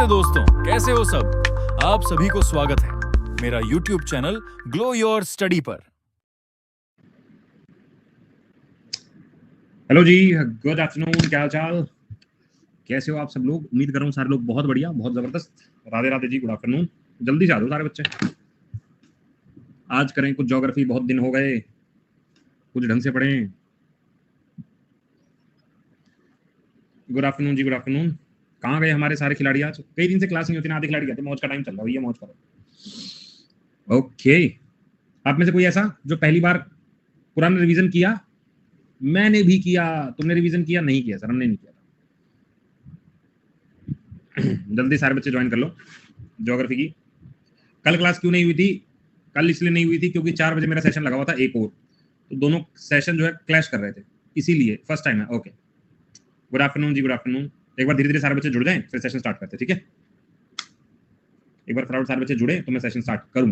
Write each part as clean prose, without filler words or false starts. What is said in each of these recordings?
नमस्ते दोस्तों, कैसे हो सब। आप सभी को स्वागत है मेरा YouTube channel glow your study पर। हेलो जी, गुड आफ्टरनून। क्या हाल चाल, कैसे हो आप सब लोग। उम्मीद कर रहा हूँ सारे लोग बहुत बढ़िया, बहुत जबरदस्त। Radhe Radhe ji, good afternoon. जल्दी से आ जाओ सारे बच्चे। आज करें कुछ ज्योग्राफी, बहुत दिन हो गए, कुछ ढंग से पढ़ें। गुड आफ्टरनून जी, गुड आफ्टरनून। कहाँ गए हमारे सारे खिलाड़ी। आज कई दिन से क्लास नहीं होती ना, आधे खिलाड़ी आते। मौज का टाइम चल रहा है भैया, मौज करो। ओके, आप में से कोई ऐसा जो पहली बार पुराना रिवीजन किया। मैंने भी किया। तुमने रिवीजन किया? नहीं किया सर, हमने नहीं किया। जल्दी सारे बच्चे ज्वाइन कर लो ज्योग्राफी की। कल क्लास क्यों नहीं हुई थी? कल इसलिए नहीं हुई थी क्योंकि 4 बजे मेरा सेशन लगा हुआ था एक और, तो दोनों सेशन जो है क्लैश कर रहे थे, इसीलिए फर्स्ट टाइम है। ओके, गुड आफ्टरनून जी, गुड आफ्टरनून। एक बार धीरे धीरे सारे बच्चे जुड़ जाएं, फिर सेशन स्टार्ट करते हैं, ठीक है। एक बार फटाफट सारे बच्चे जुड़े तो मैं सेशन स्टार्ट करूं।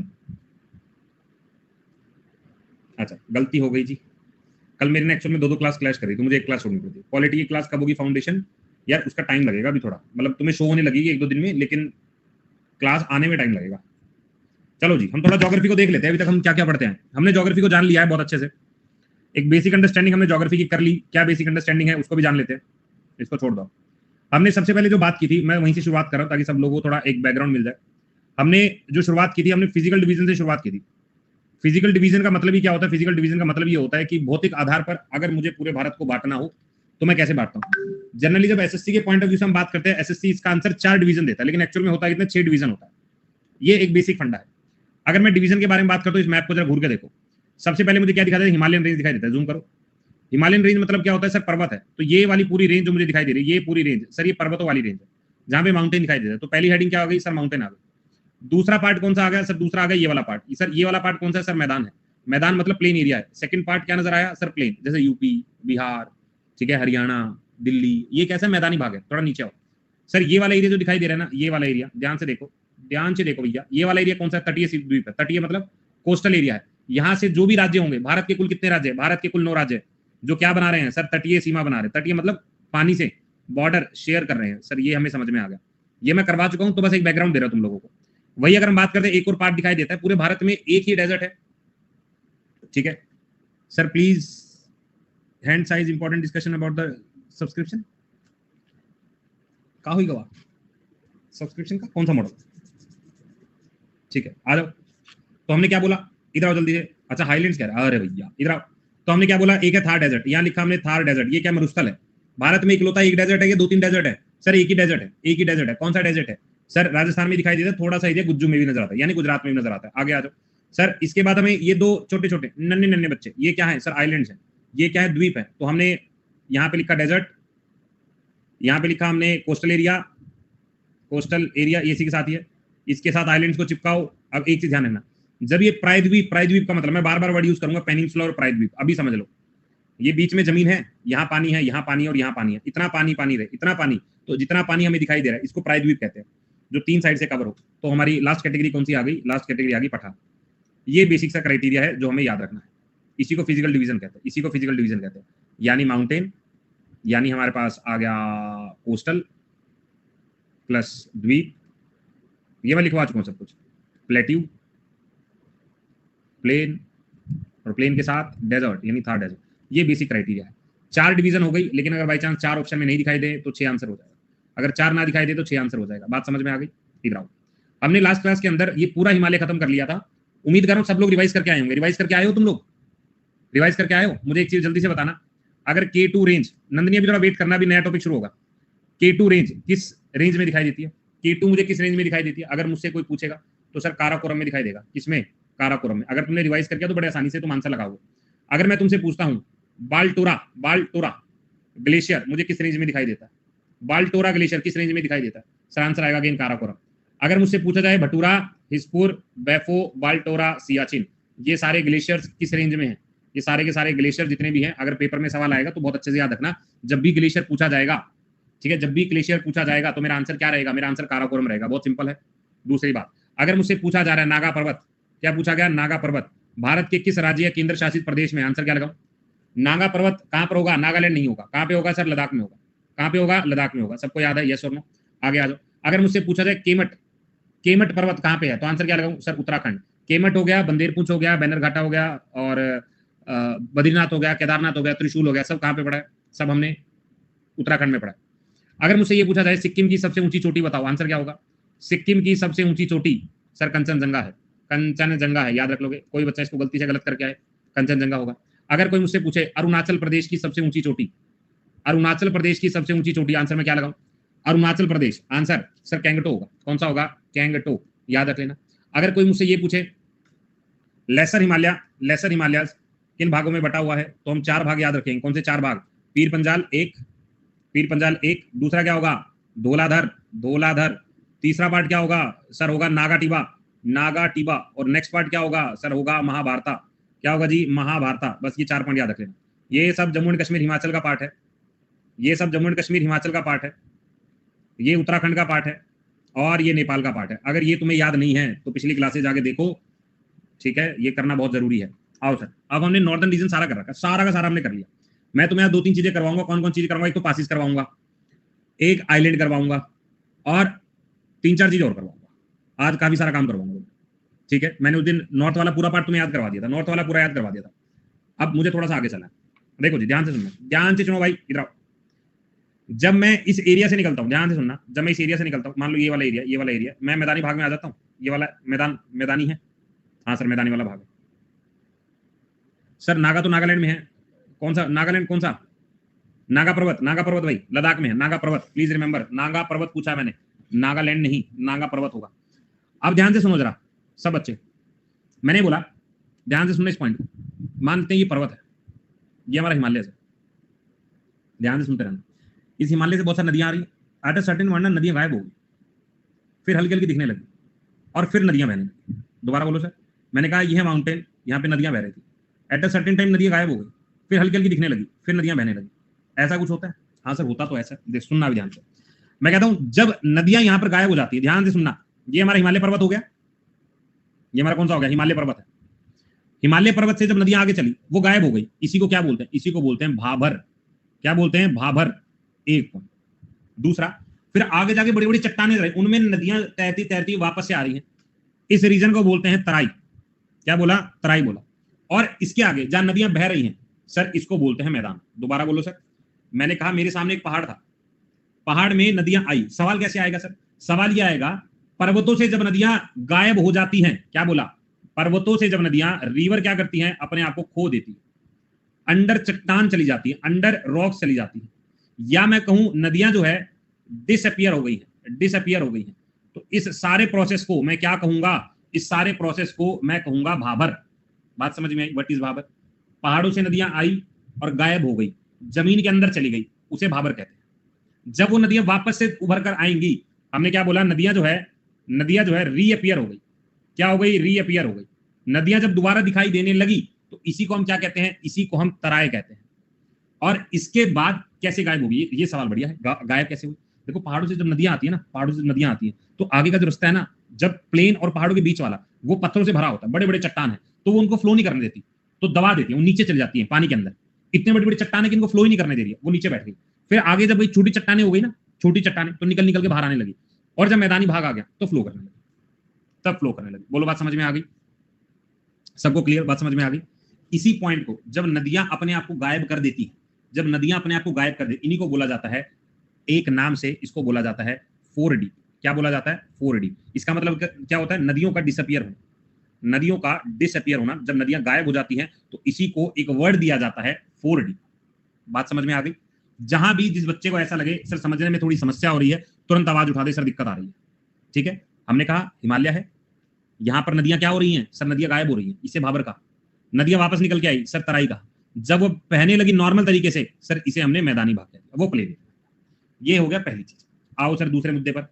अच्छा, गलती हो गई जी। कल मेरे ने एक्चुअल में दो क्लास क्लैश करी, तो मुझे एक क्लास छोड़नी पड़ी। पॉलिटी की क्लास कब होगी? फाउंडेशन यार, उसका टाइम लगेगा अभी थोड़ा, मतलब तुम्हें शो होने लगेगी 1-2 दिन में, लेकिन क्लास आने में टाइम लगेगा। चलो जी, हम थोड़ा ज्योग्राफी को देख लेते हैं। अभी तक हम क्या क्या पढ़ते हैं। हमने ज्योग्राफी को जान लिया है बहुत अच्छे से। एक बेसिक अंडरस्टैंडिंग हमने ज्योग्राफी की कर ली। क्या बेसिक अंडरस्टैंडिंग है उसको भी जान लेते हैं, इसको छोड़ दो। हमने सबसे पहले जो बात की थी, मैं वहीं से शुरुआत कर रहा हूं ताकि सब लोगों को थोड़ा एक बैकग्राउंड मिल जाए। हमने जो शुरुआत की थी, हमने फिजिकल डिवीजन से शुरुआत की थी। फिजिकल डिवीजन का मतलब ही क्या होता है? फिजिकल डिवीजन का मतलब ये होता है कि भौतिक आधार पर अगर मुझे पूरे भारत को बांटना हो तो मैं कैसे बांटता हूँ। जनरली जब एसएससी के पॉइंट ऑफ व्यू से हम बात करते हैं, एसएससी इसका आंसर 4 डिवीजन देता है, लेकिन एक्चुअल में होता है कितना? 6 डिवीजन होता है। ये एक बेसिक फंडा है। अगर मैं डिवीजन के बारे में बात करता हूँ, इस मैप को जरा घूर के देखो। सबसे पहले मुझे क्या दिखाई देता है? हिमालयन रेंज दिखाई देता है। जूम करो। हिमालयन रेंज मतलब क्या होता है सर? पर्वत है। तो ये वाली पूरी रेंज जो मुझे दिखाई दे रही है, ये पूरी रेंज सर, ये पर्वतों वाली रेंज है जहां पे माउंटेन दिखाई देता है। तो पहली हेडिंग क्या हो गई सर? माउंटेन आ गई। दूसरा पार्ट कौन सा आ गया सर? दूसरा आ गया ये वाला पार्ट। सर ये वाला पार्ट कौन सा है सर? मैदान है। मैदान मतलब प्लेन एरिया है। सेकंड पार्ट क्या नजर आया सर? प्लेन, जैसे यूपी, बिहार, ठीक है, हरियाणा, दिल्ली, ये कैसा मैदानी भाग है। थोड़ा नीचे आओ सर। ये वाला एरिया जो दिखाई दे रहा है ना, ये वाला एरिया ध्यान से देखो, ध्यान से देखो भैया। ये वाला एरिया कौन सा? तटीय द्वीप है। तटीय मतलब कोस्टल एरिया है। यहाँ से जो भी राज्य होंगे, भारत के कुल कितने राज्य है? भारत के कुल 9 राज्य जो क्या बना रहे हैं सर? तटीय सीमा बना रहे हैं। तटीय मतलब पानी से बॉर्डर शेयर कर रहे हैं सर। ये हमें समझ में आ गया, ये मैं करवा चुका हूं, तो बस एक बैकग्राउंड दे रहा हूं तुम लोगों को। वही अगर हम बात करते हैं, एक और पार्ट दिखाई देता है। पूरे भारत में एक ही डेजर्ट है, ठीक है sir. Please hand size important discussion about the subscription. कहा हुई गवा सब्सक्रिप्शन का कौन सा मॉडल, ठीक है, आ जाओ। तो हमने क्या बोला? इधर आओ जल्दी से। अच्छा, हाईलैंड्स कह रहा है, अरे भैया इधर आओ। तो हमने क्या बोला? एक है थार डेजर्ट, यहाँ लिखा हमने थार डेजर्ट। ये क्या? मरुस्थल है। भारत में इकलौता एक डेजर्ट है, ये 2-3 डेजर्ट है सर? एक ही डेजर्ट है, एक ही डेजर्ट है। कौन सा डेजर्ट है सर? राजस्थान में दिखाई देता है, थोड़ा सा एरिया गुज्जू में भी नजर आता है, यानी गुजरात में भी नजर आता है। आगे आ जाओ सर। इसके बाद हमें ये 2 छोटे छोटे नन्हे नन्हे बच्चे, ये क्या है सर? आइलैंड्स है। ये क्या है? द्वीप है। तो हमने यहाँ पे लिखा डेजर्ट, यहाँ पे लिखा हमने कोस्टल एरिया। कोस्टल एरिया इसी के साथ ही है, इसके साथ आइलैंड्स को चिपकाओ। अब एक चीज ध्यान रखना, जब ये प्रायद्वीप, प्रायद्वीप का मतलब मैं बार बार वर्ड यूज करूंगा, पेनिनसुला और प्रायद्वीप। अभी समझ लो, ये बीच में जमीन है, यहाँ पानी है, यहाँ पानी और यहाँ पानी है। इतना पानी पानी रहे, इतना पानी, तो जितना पानी हमें दिखाई दे रहा है इसको प्रायद्वीप कहते हैं, जो 3 साइड से कवर हो। तो हमारी लास्ट कैटेगरी कौन सी आ गई? लास्ट कैटेगरी आ गई पठार। ये बेसिक सा क्राइटेरिया है जो हमें याद रखना है। इसी को फिजिकल डिवीजन कहते हैं, इसी को फिजिकल डिवीजन कहते हैं। यानी माउंटेन, यानी हमारे पास आ गया कोस्टल प्लस द्वीप, ये मैं लिखवा चुका हूं सब कुछ। प्लेट्यू, प्लेन, और प्लेन के साथ डेजर्ट यानी थार डेजर्ट। ये बेसिक क्राइटेरिया है। 4 डिवीजन हो गई, लेकिन अगर बाई चांस 4 ऑप्शन में नहीं दिखाई दे तो 6 आंसर हो जाएगा। अगर 4 ना दिखाई दे तो 6 आंसर हो जाएगा। बात समझ में आ गई? इधर आओ। हमने लास्ट क्लास के अंदर ये पूरा हिमालय खत्म कर लिया था। उम्मीद कर रहा हूं सब लोग रिवाइज करके आए होंगे। रिवाइज करके आए हो तुम लोग? रिवाइज करके आए हो? मुझे एक चीज जल्दी से बताना, अगर K2 रेंज, नंदनी अभी थोड़ा वेट करना, भी नया टॉपिक शुरू होगा। K2 रेंज किस रेंज में दिखाई देती है? K2 मुझे किस रेंज में दिखाई देती है? अगर मुझसे कोई पूछेगा तो सर काराकोरम में दिखाई देगा। किसमें? काराकोरम में। अगर तुमने रिवाइज करके तो बड़े आसानी से तुम आंसर लगाओगे। अगर मैं तुमसे पूछता हूं बाल्टोरा, बाल्टोरा ग्लेशियर मुझे किस रेंज में दिखाई देता है? बाल्टोरा ग्लेशियर किस रेंज में दिखाई देता है सर? आंसर आएगा अगेन काराकोरम। अगर मुझसे पूछा जाए भटूरा, हिस्पुर, बैफो, बाल्टोरा, सियाचिन, ये सारे ग्लेशियर्स किस रेंज में हैं? ये सारे के सारे ग्लेशियर जितने भी हैं, अगर पेपर में सवाल आएगा तो बहुत अच्छे से याद रखना, जब भी ग्लेशियर पूछा जाएगा, ठीक है, जब भी ग्लेशियर पूछा जाएगा तो मेरा आंसर क्या रहेगा? मेरा आंसर काराकोरम रहेगा। बहुत सिंपल है। दूसरी बात, अगर मुझसे पूछा जा रहा है नागा पर्वत, क्या पूछा गया? नागा पर्वत भारत के किस राज्य या केंद्र शासित प्रदेश में? आंसर क्या लगाऊं? नागा पर्वत कहां पर होगा? नागालैंड नहीं होगा। कहां पे होगा सर? लद्दाख में होगा। कहां पे होगा? लद्दाख में होगा। सबको याद है? यस और नो? आगे आ जाओ। अगर मुझसे पूछा जाए केमट, केमट पर्वत कहाँ पे है, तो आंसर क्या लगाऊं सर? उत्तराखंड। केमट हो गया, बंदेरपूंछ हो गया, बैनरघाटा हो गया, और बद्रीनाथ हो गया, केदारनाथ हो गया, त्रिशूल हो गया, सब कहाँ पे पड़ा है? सब हमने उत्तराखंड में पड़ा है। अगर मुझसे ये पूछा जाए सिक्किम की सबसे ऊंची चोटी बताओ, आंसर क्या होगा? सिक्किम की सबसे ऊंची चोटी सर कंचनजंगा है, कंचनजंगा है, याद रख लोगे। कोई बच्चा इसको गलती से गलत करके आए, कंचनजंगा होगा। अगर कोई मुझसे पूछे अरुणाचल प्रदेश की सबसे ऊंची चोटी, अरुणाचल प्रदेश की सबसे ऊंची चोटी, आंसर में क्या लगाऊं? अरुणाचल प्रदेश, आंसर सर कैंगटो होगा। कौन सा होगा? कैंगटो, याद रख लेना। अगर कोई मुझसे ये पूछे लेसर हिमालय, लेसर हिमालय किन भागों में बटा हुआ है, तो हम 4 भाग याद रखेंगे। कौन से 4 भाग? पीर पंजाल एक, पीर पंजाल एक, दूसरा क्या होगा? धौलाधर, धौलाधर, तीसरा पार्ट क्या होगा सर? होगा नागा टिबा, नागा टिबा, और नेक्स्ट पार्ट क्या होगा सर? होगा महाभारता। क्या होगा जी? महाभारता। बस ये 4 पॉइंट याद रख लेना। ये सब जम्मू एंड कश्मीर हिमाचल का पार्ट है, ये सब जम्मू एंड कश्मीर हिमाचल का पार्ट है, ये उत्तराखंड का पार्ट है, और ये नेपाल का पार्ट है। अगर ये तुम्हें याद नहीं है तो पिछली क्लासेज जाके देखो, ठीक है? ये करना बहुत जरूरी है। आओ सर, अब हमने नॉर्दर्न रीजन सारा कर रखा, सारा का सारा हमने कर लिया। मैं तुम्हें 2-3 चीजें करवाऊंगा। कौन कौन चीजें करवाऊंगा? एक तो पासिस करवाऊंगा, एक आइलैंड करवाऊंगा, और 3-4 चीजें और करवाऊंगा। आज काफी सारा काम करवाऊंगा, ठीक है? मैंने उस दिन नॉर्थ वाला पूरा पार्ट तुम्हें याद करवा दिया था, नॉर्थ वाला पूरा याद करवा दिया था। अब मुझे थोड़ा सा आगे चलना है। देखो जी, ध्यान से सुनना, ध्यान से सुनो भाई, इधर आओ। जब मैं इस एरिया से निकलता हूँ, ध्यान से सुनना, जब मैं इस एरिया से निकलता हूँ, मान लो ये वाला एरिया, ये वाला एरिया, मैं मैदानी भाग में आ जाता हूँ। ये वाला मैदान, मैदानी है, हाँ सर मैदानी वाला भाग है। सर नागा तो नागालैंड में है। कौन सा नागालैंड? कौन सा? नागा पर्वत, नागा पर्वत भाई लद्दाख में है, नागा पर्वत, प्लीज रिमेंबर, नागा पर्वत पूछा है मैंने, नागालैंड नहीं, नागा पर्वत होगा। अब ध्यान से सुनो जरा सब बच्चे, मैंने बोला ध्यान से सुनना इस पॉइंट। मानते हैं ये पर्वत है, ये हमारा हिमालय से, ध्यान से सुनते रहना। इस हिमालय से बहुत सारी नदियां आ रही है, एट अ सर्टेन पॉइंट ना नदियां गायब हो गई, फिर हल्की हल्की दिखने लगी, और फिर नदियां बहने लगी। दोबारा बोलो सर। मैंने कहा ये है माउंटेन, यहाँ पे नदियां बह रही थी, एट अ सर्टेन टाइम नदियां गायब हो गई, फिर हल्की हल्की दिखने लगी, फिर नदियां बहने लगी। ऐसा कुछ होता है? हाँ सर होता तो ऐसा। देख सुनना भी ध्यान से, मैं कहता हूं जब नदियां यहां पर गायब हो जाती है, ध्यान से सुनना, ये हमारा हिमालय पर्वत हो गया, ये हमारा कौन सा हो गया? हिमालय पर्वत है। हिमालय पर्वत से जब नदियां आगे चली, वो गायब हो गई, इसी को क्या बोलते हैं? इसी को बोलते हैं भाबर। क्या बोलते हैं? भाबर। एक पॉइंट। दूसरा, फिर आगे जाके बड़ी बड़ी चट्टानें रही, उनमें नदियां तैरती तैरती वापस से आ रही हैं, इस रीजन को बोलते हैं तराई। क्या बोला? तराई बोला। और इसके आगे जहां नदियां बह रही हैं सर, इसको बोलते हैं मैदान। दोबारा बोलो सर। मैंने कहा मेरे सामने एक पहाड़ था, पहाड़ में नदियां आई, सवाल कैसे आएगा सर? सवाल यह आएगा पर्वतों से जब नदियां गायब हो जाती हैं, क्या बोला? पर्वतों से जब नदियां, रिवर क्या करती हैं? अपने आप को खो देती है, अंडर चट्टान चली जाती है, अंडर रॉक्स चली जाती है, या मैं कहूं नदियां जो है डिसअपियर हो गई है, डिसअपियर हो गई है। तो इस सारे प्रोसेस को मैं क्या कहूंगा? इस सारे प्रोसेस को मैं कहूंगा भाबर। बात समझ में आई? What is Bhabar? पहाड़ों से नदियां आई और गायब हो गई, जमीन के अंदर चली गई, उसे भाबर कहते हैं। जब वो नदियां वापस से उभर कर आएंगी, हमने क्या बोला? नदियां जो है रीअपियर हो गई। क्या हो गई? रीअपियर हो गई। नदियां जब दोबारा दिखाई देने लगी तो इसी को हम क्या कहते हैं? इसी को हम तराई कहते हैं। और इसके बाद कैसे गायब होगी? ये सवाल बढ़िया है, गायब कैसे हुई? देखो पहाड़ों से जब नदियां आती है ना, पहाड़ों से नदियां आती है तो आगे का जो रास्ता है ना, जब प्लेन और पहाड़ों के बीच वाला वो पत्थरों से भरा होता है, बड़े बड़े चट्टान है, तो वो उनको फ्लो नहीं करने देती, तो दबा देती है, वो नीचे चली जाती है पानी के अंदर। इतने बड़ी बड़ी चट्टान है कि इनको फ्लो ही नहीं करने दे रही है, वो नीचे बैठ गई। फिर आगे जब भाई छोटी चट्टाने हो गई ना, छोटी चट्टाने, तो निकल निकल के बाहर आने लगी, और जब मैदानी भाग आ गया तो फ्लो करने लगी, तब फ्लो करने लगी। बोलो बात समझ में आ गई? सबको क्लियर? बात समझ में आ गई? इसी पॉइंट को जब नदियां अपने आप को गायब कर देती है, जब नदियां अपने आप को गायब कर देती, इन्हीं को बोला जाता है, एक नाम से इसको बोला जाता है 4D। क्या बोला जाता है? 4D। इसका मतलब क्या होता है? नदियों का डिसअपियर होना, नदियों का डिसअपियर होना। जब नदियां गायब हो जाती हैं तो इसी को एक वर्ड दिया जाता है 4D। बात समझ में आ गई? जहां भी जिस बच्चे को ऐसा लगे सर समझने में थोड़ी समस्या हो रही है, तुरंत आवाज उठा दे, सर दिक्कत आ रही है, ठीक है? हमने कहा हिमालय है, यहां पर नदियां क्या हो रही हैं सर? नदियां गायब हो रही हैं, इसे भाबर का। नदियां वापस निकल के आई सर, तराई का। जब वो बहने लगी नॉर्मल तरीके से सर, इसे हमने मैदानी भाग कह दिया, वो प्लेन। ये हो गया पहली चीज। आओ सर दूसरे मुद्दे पर,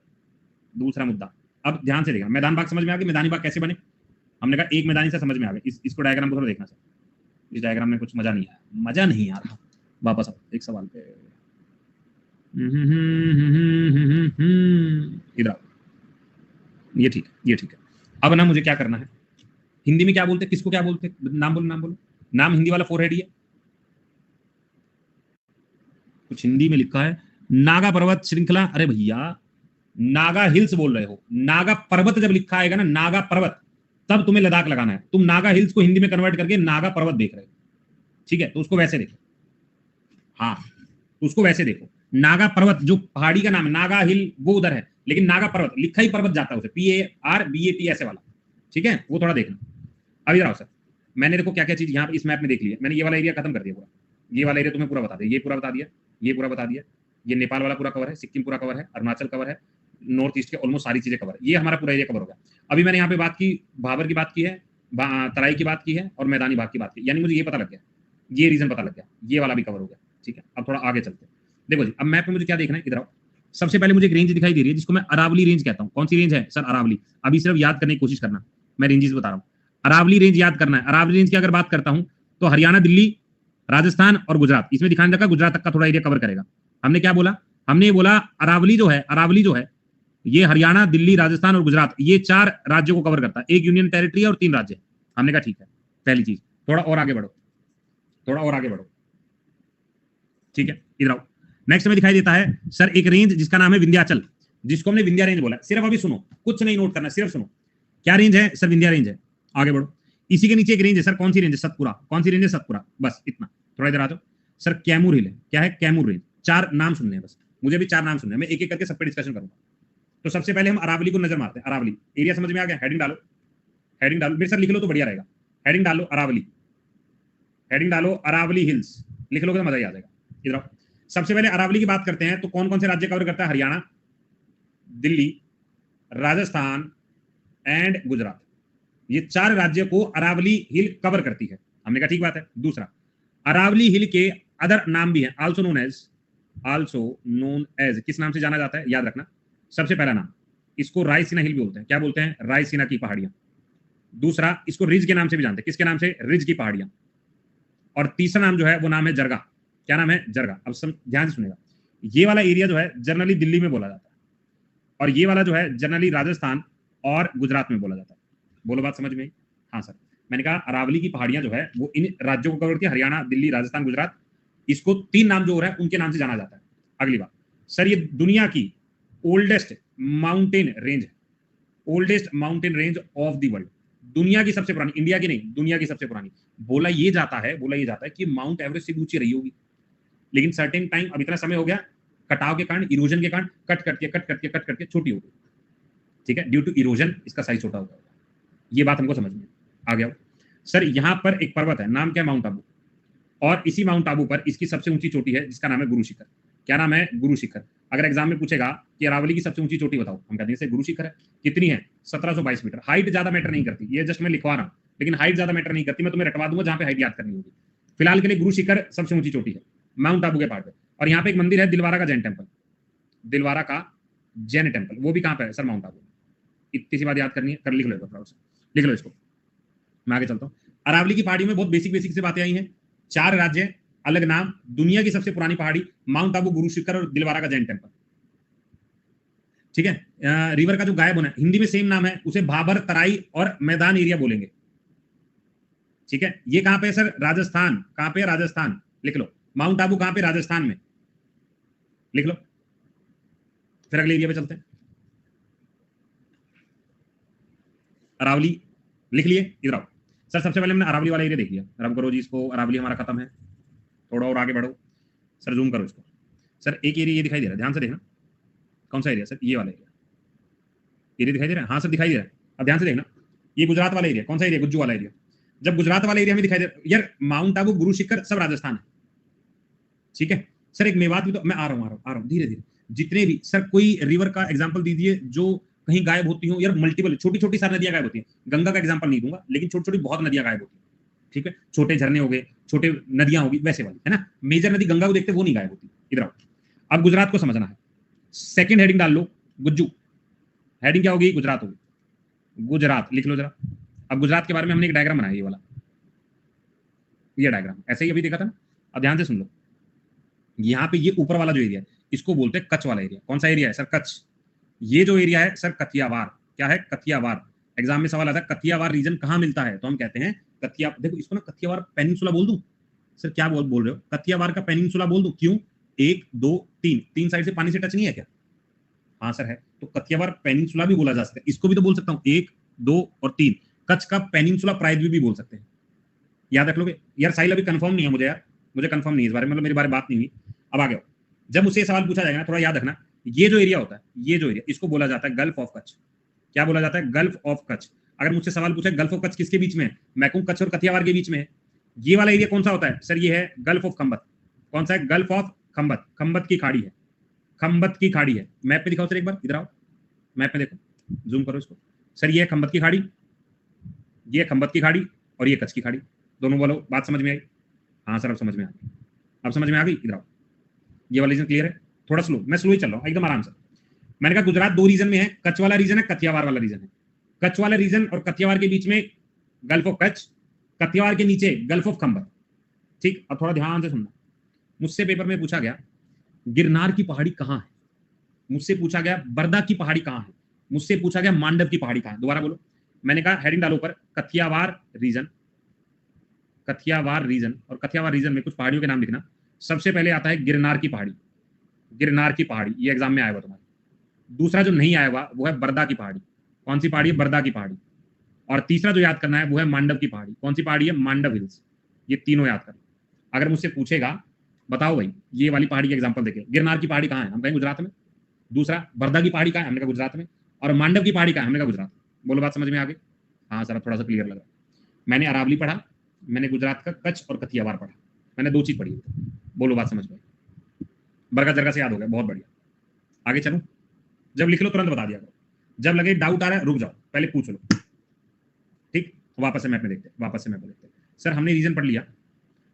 दूसरा मुद्दा। अब ध्यान से देखना, मैदान भाग समझ में आ गया, मैदानी भाग कैसे बने? हमने कहा एक मैदानी से समझ में आ गया। इसको डायग्राम को थोड़ा देखना सर, इस डायग्राम में कुछ मजा नहीं आया, मजा नहीं आ रहा। वापस आओ एक सवाल पे, इधर आओ। ये ठीक है, ये ठीक है। अब ना मुझे क्या करना है, हिंदी में क्या बोलते, किसको क्या बोलते? नाम बोलो, नाम बोलो। नाम हिंदी वाला 4 हेड ही है, कुछ हिंदी में लिखा है नागा पर्वत श्रृंखला। अरे भैया नागा हिल्स बोल रहे हो, नागा पर्वत जब लिखा आएगा ना, नागा पर्वत, तब तुम्हें लद्दाख लगाना है। तुम नागा हिल्स को हिंदी में कन्वर्ट करके नागा पर्वत देख रहे हो, ठीक है, तो उसको वैसे देखो। हाँ, तो उसको वैसे देखो, नागा पर्वत जो पहाड़ी का नाम है, नागा हिल वो उधर है, लेकिन नागा पर्वत लिखा ही पर्वत जाता है उसे, PARBAT ऐसे वाला, ठीक है, वो थोड़ा देखना। अब इधर आओ सर, मैंने देखो क्या क्या चीज यहाँ पे इस मैप में देख ली है। मैंने ये वाला एरिया खत्म कर दिया पूरा, ये वाला एरिया तुम्हें पूरा बता दिया, ये पूरा बता दिया, ये पूरा बता दिया, ये नेपाल वाला पूरा कवर है, सिक्किम पूरा कवर है, अरुणाचल कवर है, नॉर्थ ईस्ट के ऑलमोस्ट सारी चीजें कवर है, ये हमारा पूरा एरिया कवर हो गया। अभी मैंने यहाँ पे बात की, भाबर की बात की है, तराई की बात की है, और मैदानी भाग की बात की, यानी मुझे ये पता लग गया, ये रीजन पता लग गया, ये वाला भी कवर हो गया, ठीक है। अब थोड़ा आगे चलते हैं। देखो जी, अब मैप में मुझे क्या देखना है, इधर आओ। सबसे पहले मुझे एक रेंज दिखाई दे रही है जिसको मैं अरावली रेंज कहता हूँ। कौन सी रेंज है सर? अरावली। अभी सिर्फ याद करने की कोशिश करना, मैं रेंजेस बता रहा हूँ। अरावली रेंज याद करना है। अरावली रेंज की अगर बात करता हूं तो हरियाणा, दिल्ली, राजस्थान और गुजरात, इसमें दिखाने लगा गुजरात तक का थोड़ा एरिया कवर करेगा। हमने क्या बोला? हमने ये बोला अरावली जो है, अरावली जो है ये हरियाणा, दिल्ली, राजस्थान और गुजरात, ये 4 राज्यों को कवर करता है। एक यूनियन टेरिटरी और 3 राज्य। हमने कहा ठीक है, पहली चीज। थोड़ा और आगे बढ़ो, थोड़ा और आगे बढ़ो, ठीक है, इधर आओ। नेक्स्ट में दिखाई देता है सर एक रेंज जिसका नाम है विंध्याचल, जिसको हमने विंध्या रेंज बोला। सिर्फ अभी सुनो, कुछ नहीं नोट करना, सिर्फ सुनो। क्या रेंज है सर? विंध्या रेंज है। आगे बढ़ो। इसी के नीचे एक रेंज है सर, कौन सी रेंज है? सतपुरा। कौन सी रेंज है? सतपुरा। बस इतना। थोड़ा इधर आ जाओ सर, कैमूर हिल है। क्या है? कैमूर रेंज। 4 नाम सुनने हैं बस, मुझे भी 4 नाम सुनने हैं, मैं एक एक करके सब पे डिस्कशन करूंगा। तो सबसे पहले हम अरावली को नजर मारते हैं। अरावली एरिया समझ में आ गया? हेडिंग डालो, हेडिंग डालो, मेरे सर लिख लो तो बढ़िया रहेगा। हेडिंग डालो अरावली, हेडिंग डालो अरावली हिल्स, लिख लोगे तो मजा ही आ जाएगा। इधर आओ। सबसे पहले अरावली की बात करते हैं तो कौन कौन से राज्य कवर करता है? हरियाणा, दिल्ली, राजस्थान एंड गुजरात। ये 4 राज्य को अरावली हिल कवर करती है। हमने कहा ठीक बात है। दूसरा, अरावली हिल के अदर नाम भी हैं, आल्सो नोन एज, किस नाम से जाना जाता है? याद रखना। सबसे पहला नाम, इसको रायसीना हिल भी बोलते हैं। क्या बोलते हैं? रायसीना की पहाड़ियां। दूसरा, इसको रिज के नाम से भी जानते हैं। किसके नाम से? रिज की पहाड़ियां। और तीसरा नाम जो है वो नाम है जरगा। क्या नाम है? जरगा। अब ध्यान से सुनेगा, ये वाला एरिया जो है जनरली दिल्ली में बोला जाता है, और ये वाला जो है जनरली राजस्थान और गुजरात में बोला जाता है। बोलो बात समझ में? हाँ सर, मैंने कहा अरावली की पहाड़ियां जो है वो इन राज्यों को कवर करती है, हरियाणा, दिल्ली, राजस्थान, गुजरात। इसको 3 नाम जो हो रहा है उनके नाम से जाना जाता है। अगली बात सर, ये दुनिया की ओल्डेस्ट माउंटेन रेंज है, oldest mountain range of the world. दुनिया की सबसे पुरानी, इंडिया की नहीं, दुनिया की सबसे पुरानी। बोला ये जाता है कि माउंट एवरेस्ट से ऊंची रही होगी, लेकिन सर्टेन टाइम, अब इतना समय हो गया, कटाव के कारण, इरोजन के कारण कट करके छोटी हो गई। ठीक है, ड्यू टू इरोजन इसका साइज छोटा हो गया। ये बात हमको समझ में आ गया। सर यहाँ पर एक पर्वत है, नाम क्या है? माउंट आबू। और इसी माउंट आबू पर इसकी सबसे ऊंची चोटी है जिसका नाम है गुरु शिखर। क्या नाम है? गुरु शिखर। अगर एग्जाम में पूछेगा कि अरावली की सबसे ऊंची चोटी बताओ, हम कहते हैं सर गुरु शिखर है। कितनी है? 1722 मीटर। हाइट ज्यादा मैटर नहीं करती, ये जस्ट मैं लिखवा रहा हूँ, लेकिन हाइट ज्यादा मैटर नहीं करती, मैं तुम्हें रटवा दूंगा जहां पे हाइट याद करनी होगी। फिलहाल के लिए गुरु शिखर सबसे ऊंची चोटी है माउंट आबू के पहाड़ पे। और यहाँ पे एक मंदिर है दिलवारा का जैन टेम्पल, दिलवारा का जैन टेम्पल, वो भी कहाँ पे है सर? माउंट आबू। इतनी सी बात याद करनी है, कर लिख लो, लिख लो इसको। मैं आगे चलता हूँ। अरावली की पहाड़ी में बहुत बेसिक से बातें आई हैं। 4 राज्य, अलग नाम, दुनिया की सबसे पुरानी पहाड़ी, माउंट आबू, गुरु शिखर और दिलवारा का जैन टेम्पल। ठीक है। रिवर का जो गायब होना है, हिंदी में सेम नाम है, उसे भाबर, तराई और मैदान एरिया बोलेंगे। ठीक है, ये कहां पे है सर? राजस्थान। कहां पे? राजस्थान। लिख लो। माउंट आबू कहां पे? राजस्थान में। लिख लो। फिर अगले एरिया पे चलते हैं। अरावली लिख लिए, इधर आओ सर। सबसे पहले हमने अरावली वाला एरिया देख लिया, रब करो जी इसको, अरावली हमारा खत्म है। थोड़ा और आगे बढ़ो सर, जूम करो इसको। सर एक एरिया ये दिखाई दे रहा है, ध्यान से देखना। कौन सा एरिया सर? ये वाला एरिया दिखाई दे रहा है? हाँ सर दिखाई दे रहा है। अब ध्यान से देखना, ये गुजरात वाला एरिया। कौन सा एरिया? गुज्जू वाला एरिया। जब गुजरात वाला एरिया में दिखाई दे रहा है, यार माउंट आबू, गुरु शिखर सब राजस्थान है। ठीक है सर, एक मेवात भी तो, मैं आ रहा हूँ धीरे धीरे। जितने भी सर, कोई रिवर का एग्जाम्पल दीजिए जो कहीं गायब होती हो, यार मल्टीपल छोटी छोटी सारी नदियां गायब होती हैं। गंगा का एग्जाम्पल नहीं दूंगा, लेकिन छोटी छोटी बहुत नदियां गायब होती हैं। ठीक है, छोटे झरने हो गए, छोटे नदियां होगी, वैसे वाली है ना। मेजर नदी गंगा को देखते वो नहीं गायब होती। इधर आओ, अब गुजरात को समझना है। सेकंड हेडिंग डाल लो, गुज्जू। हेडिंग क्या होगी? गुजरात होगी। गुजरात लिख लो जरा। अब गुजरात के बारे में हमने एक डायग्राम बनाया, ये वाला, ये डायग्राम ऐसे ही अभी देखा था ना। अब ध्यान से सुन लो, यहाँ पे ये ऊपर वाला जो एरिया है इसको बोलते हैं कच्छ वाला एरिया। कौन सा एरिया है सर? कच्छ। ये जो एरिया है सर, कथियावार। क्या है? कथियावार। एग्जाम में सवाल आता है कथियावार रीजन कहाँ मिलता है, तो हम कहते हैं कथिया, देखो इसको ना कथियावार पेनिनसुला बोल दूं सर? क्या बोल रहे हो? कथियावार का पेनिनसुला बोल दूं? क्यों? 1 2 3 साइड से पानी से टच नहीं है क्या? हाँ सर है। तो कथियावार पेनिनसुला भी बोला जा सकता है, इसको भी तो बोल सकता हूँ, 1 2 और 3। कच्छ का पेनिनसुला प्रायद्वीप भी बोल सकते हैं, याद रख लोगे यार। साहिल अभी कंफर्म नहीं है मुझे यार, मुझे कंफर्म नहीं है इस बारे में, मतलब मेरी बारे बात नहीं हुई। अब आगे जब मुझसे सवाल पूछा जाएगा ना, थोड़ा याद रखना, ये जो एरिया होता है, ये जो एरिया, इसको बोला जाता है गल्फ ऑफ कच्छ। क्या बोला जाता है? Gulf of Kutch. अगर मुझसे सवाल पूछे गल्फ ऑफ कच्छ किसके बीच में है, मैं कहूँ कच्छ और कथियावार के बीच में है। ये वाला एरिया कौन सा होता है सर? ये है गल्फ ऑफ खंबत। कौन सा है? Gulf of Khambhat. खंबत की खाड़ी है, खंबत की खाड़ी है। मैप पे दिखाओ सर एक बार, इधर आओ, मैप में देखो, जूम करो इसको सर। ये है खंबत की खाड़ी, ये खंबत की खाड़ी और ये कच्छ की खाड़ी। दोनों बोलो, बात समझ में आई? हाँ सर अब समझ में आ गई, अब समझ में आ गई। इधर आओ, ये वाला रीजन क्लियर है? थोड़ा स्लो, मैं स्लो ही चल रहा हूँ एकदम आराम से। मैंने कहा गुजरात 2 रीजन में है, कच्छ वाला रीजन है, कथियावार वाला रीजन है। कच्छ वाला रीजन और कथियावार के बीच में गल्फ ऑफ कच्छ, कथियावार के नीचे गल्फ ऑफ खंबत। ठीक, अब थोड़ा ध्यान से सुनना। मुझसे पेपर में पूछा गया गिरनार की पहाड़ी कहाँ है, मुझसे पूछा गया बरदा की पहाड़ी कहाँ है, मुझसे पूछा गया मांडव की पहाड़ी कहाँ है। दोबारा बोलो। मैंने कहा हेडिंग डालो ऊपर, कथियावार रीजन, कथियावार रीजन, और कथियावार रीजन में कुछ पहाड़ियों के नाम लिखना। सबसे पहले आता है गिरनार की पहाड़ी, गिरनार की पहाड़ी, ये एग्जाम में आया हुआ तुम्हारे। दूसरा जो नहीं आया हुआ वो है बरदा की पहाड़ी। कौन सी पहाड़ी है? बरदा की पहाड़ी। और तीसरा जो याद करना है वो है मांडव की पहाड़ी। कौन सी पहाड़ी है? मांडव हिल्स। ये तीनों याद करना। अगर मुझसे पूछेगा बताओ भाई ये वाली पहाड़ी की एग्जांपल देखिए, गिरनार की पहाड़ी कहाँ है, हम कहेंगे गुजरात में। दूसरा बरदा की पहाड़ी कहाँ है, हमने कहा गुजरात में। और मांडव की पहाड़ी कहाँ है, हमने कहा गुजरात में। बोलो बात समझ में आ गई? हाँ सर थोड़ा सा क्लियर लग रहा है। मैंने अरावली पढ़ा, मैंने गुजरात का कच्छ और कथियावार पढ़ा, मैंने 2 चीज पढ़ी। बोलो बात समझ में? बरगा जरगा से याद हो गया, बहुत बढ़िया। आगे चलूं? जब लिख लो तुरंत बता दिया करो, जब लगे डाउट आ रहा है रुक जाओ, पहले पूछ लो। ठीक, वापस से मैप में देखते हैं, वापस से मैप में देखते हैं। सर हमने रीजन पढ़ लिया,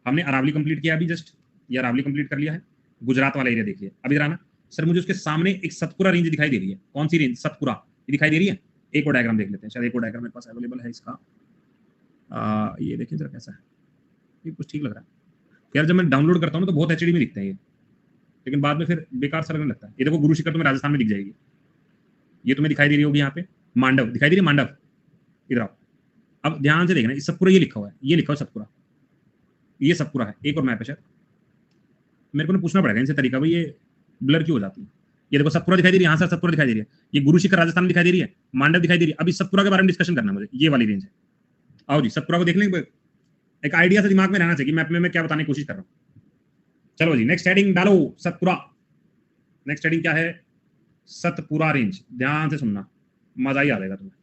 हमने अरावली कंप्लीट किया अभी जस्ट, ये अरावली कंप्लीट कर लिया है। गुजरात वाला एरिया देखिए। अब इधर आना सर, मुझे उसके सामने एक सतपुरा रेंज दिखाई दे रही है। कौन सी रेंज? सतपुरा, ये दिखाई दे रही है। एक और डायग्राम देख लेते हैं, शायद एक और डायग्राम मेरे पास अवेलेबल है इसका। ये देखिए जरा कैसा है, ये कुछ ठीक लग रहा है यार। जब मैं डाउनलोड करता हूँ ना तो बहुत एचडी में दिखते हैं ये, लेकिन बाद में फिर बेकार सा लगने लगता है। ये देखो गुरु शिखर तुम्हें राजस्थान में दिख जाएगी, ये तुम्हें दिखाई दे रही होगी यहाँ पे। मांडव दिखाई दे रही है, मांडव। इधर आओ, अब ध्यान से देखना, सतपुरा ये लिखा हुआ है, ये लिखा हुआ है सतपुरा, ये सतपुरा है। एक और मैप है शायद, मेरे को ना पूछना पड़ेगा इनसे तरीका, भाई ये ब्लर क्यों हो जाती है। ये देखो सतपुरा दिखाई दे रही है, यहाँ से सतपुरा दिखाई दे रही है। ये गुरु शिखर राजस्थान में दिखाई दे रही है, मांडव दिखाई दे रही है। अभी सतपुरा के बारे में डिस्कशन करना मुझे, ये वाली रेंज है। आओ जी, सतपुरा को देख लेंगे, एक आइडिया से दिमाग में रहना चाहिए मैप में मैं क्या बताने की कोशिश कर रहा हूँ। चलो जी नेक्स्ट हेडिंग डालो, सतपुरा। नेक्स्ट हेडिंग क्या है? सतपुरा रेंज। ध्यान से सुनना, मजा ही आ जाएगा तुम्हें।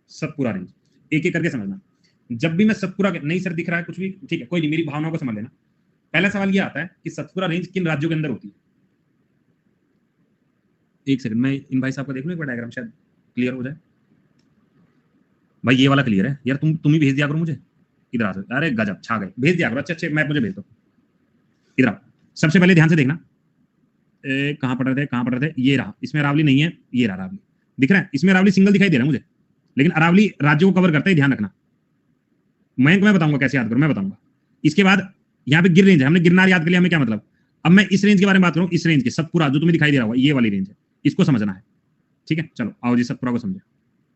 सतपुरा रेंज एक एक करके समझना। जब भी मैं सतपुरा, नहीं सर दिख रहा है कुछ भी, ठीक है कोई नहीं, मेरी भावनाओं को समझ लेना। पहला सवाल ये आता है कि सतपुरा रेंज किन राज्यों के अंदर होती है। एक सेकंड, मैं इन भाई साहब का देख लूं एक बार डायग्राम, शायद क्लियर हो जाए। भाई ये वाला क्लियर है यार, तुम ही भेज दिया करो मुझे। इधर आ जाओ, अरे गजब छा गए, भेज दिया करो। अच्छे अच्छे मैप मुझे भेज दो। इधर आओ, सबसे पहले ध्यान से देखना, कहां पढ़ रहे थे, कहां पढ़ रहे थे, ये रहा। इसमें अरावली नहीं है, ये रहा अरावली, दिख रहा है। इसमें अरावली सिंगल दिखाई दे रहा है मुझे, लेकिन अरावली राज्यों को कवर करता है, ध्यान रखना। मैं बताऊंगा कैसे याद करूं, मैं बताऊंगा। इसके बाद यहाँ पे गिर रेंज है, हमने गिरनार याद कर लिया, हमें क्या मतलब। अब मैं इस रेंज के बारे में बात करूं, इस रेंज के सतपुरा जो तुम्हें दिखाई दे रहा होगा, ये वाली रेंज है, इसको समझना है। ठीक है चलो आओ जी, सतपुरा को समझो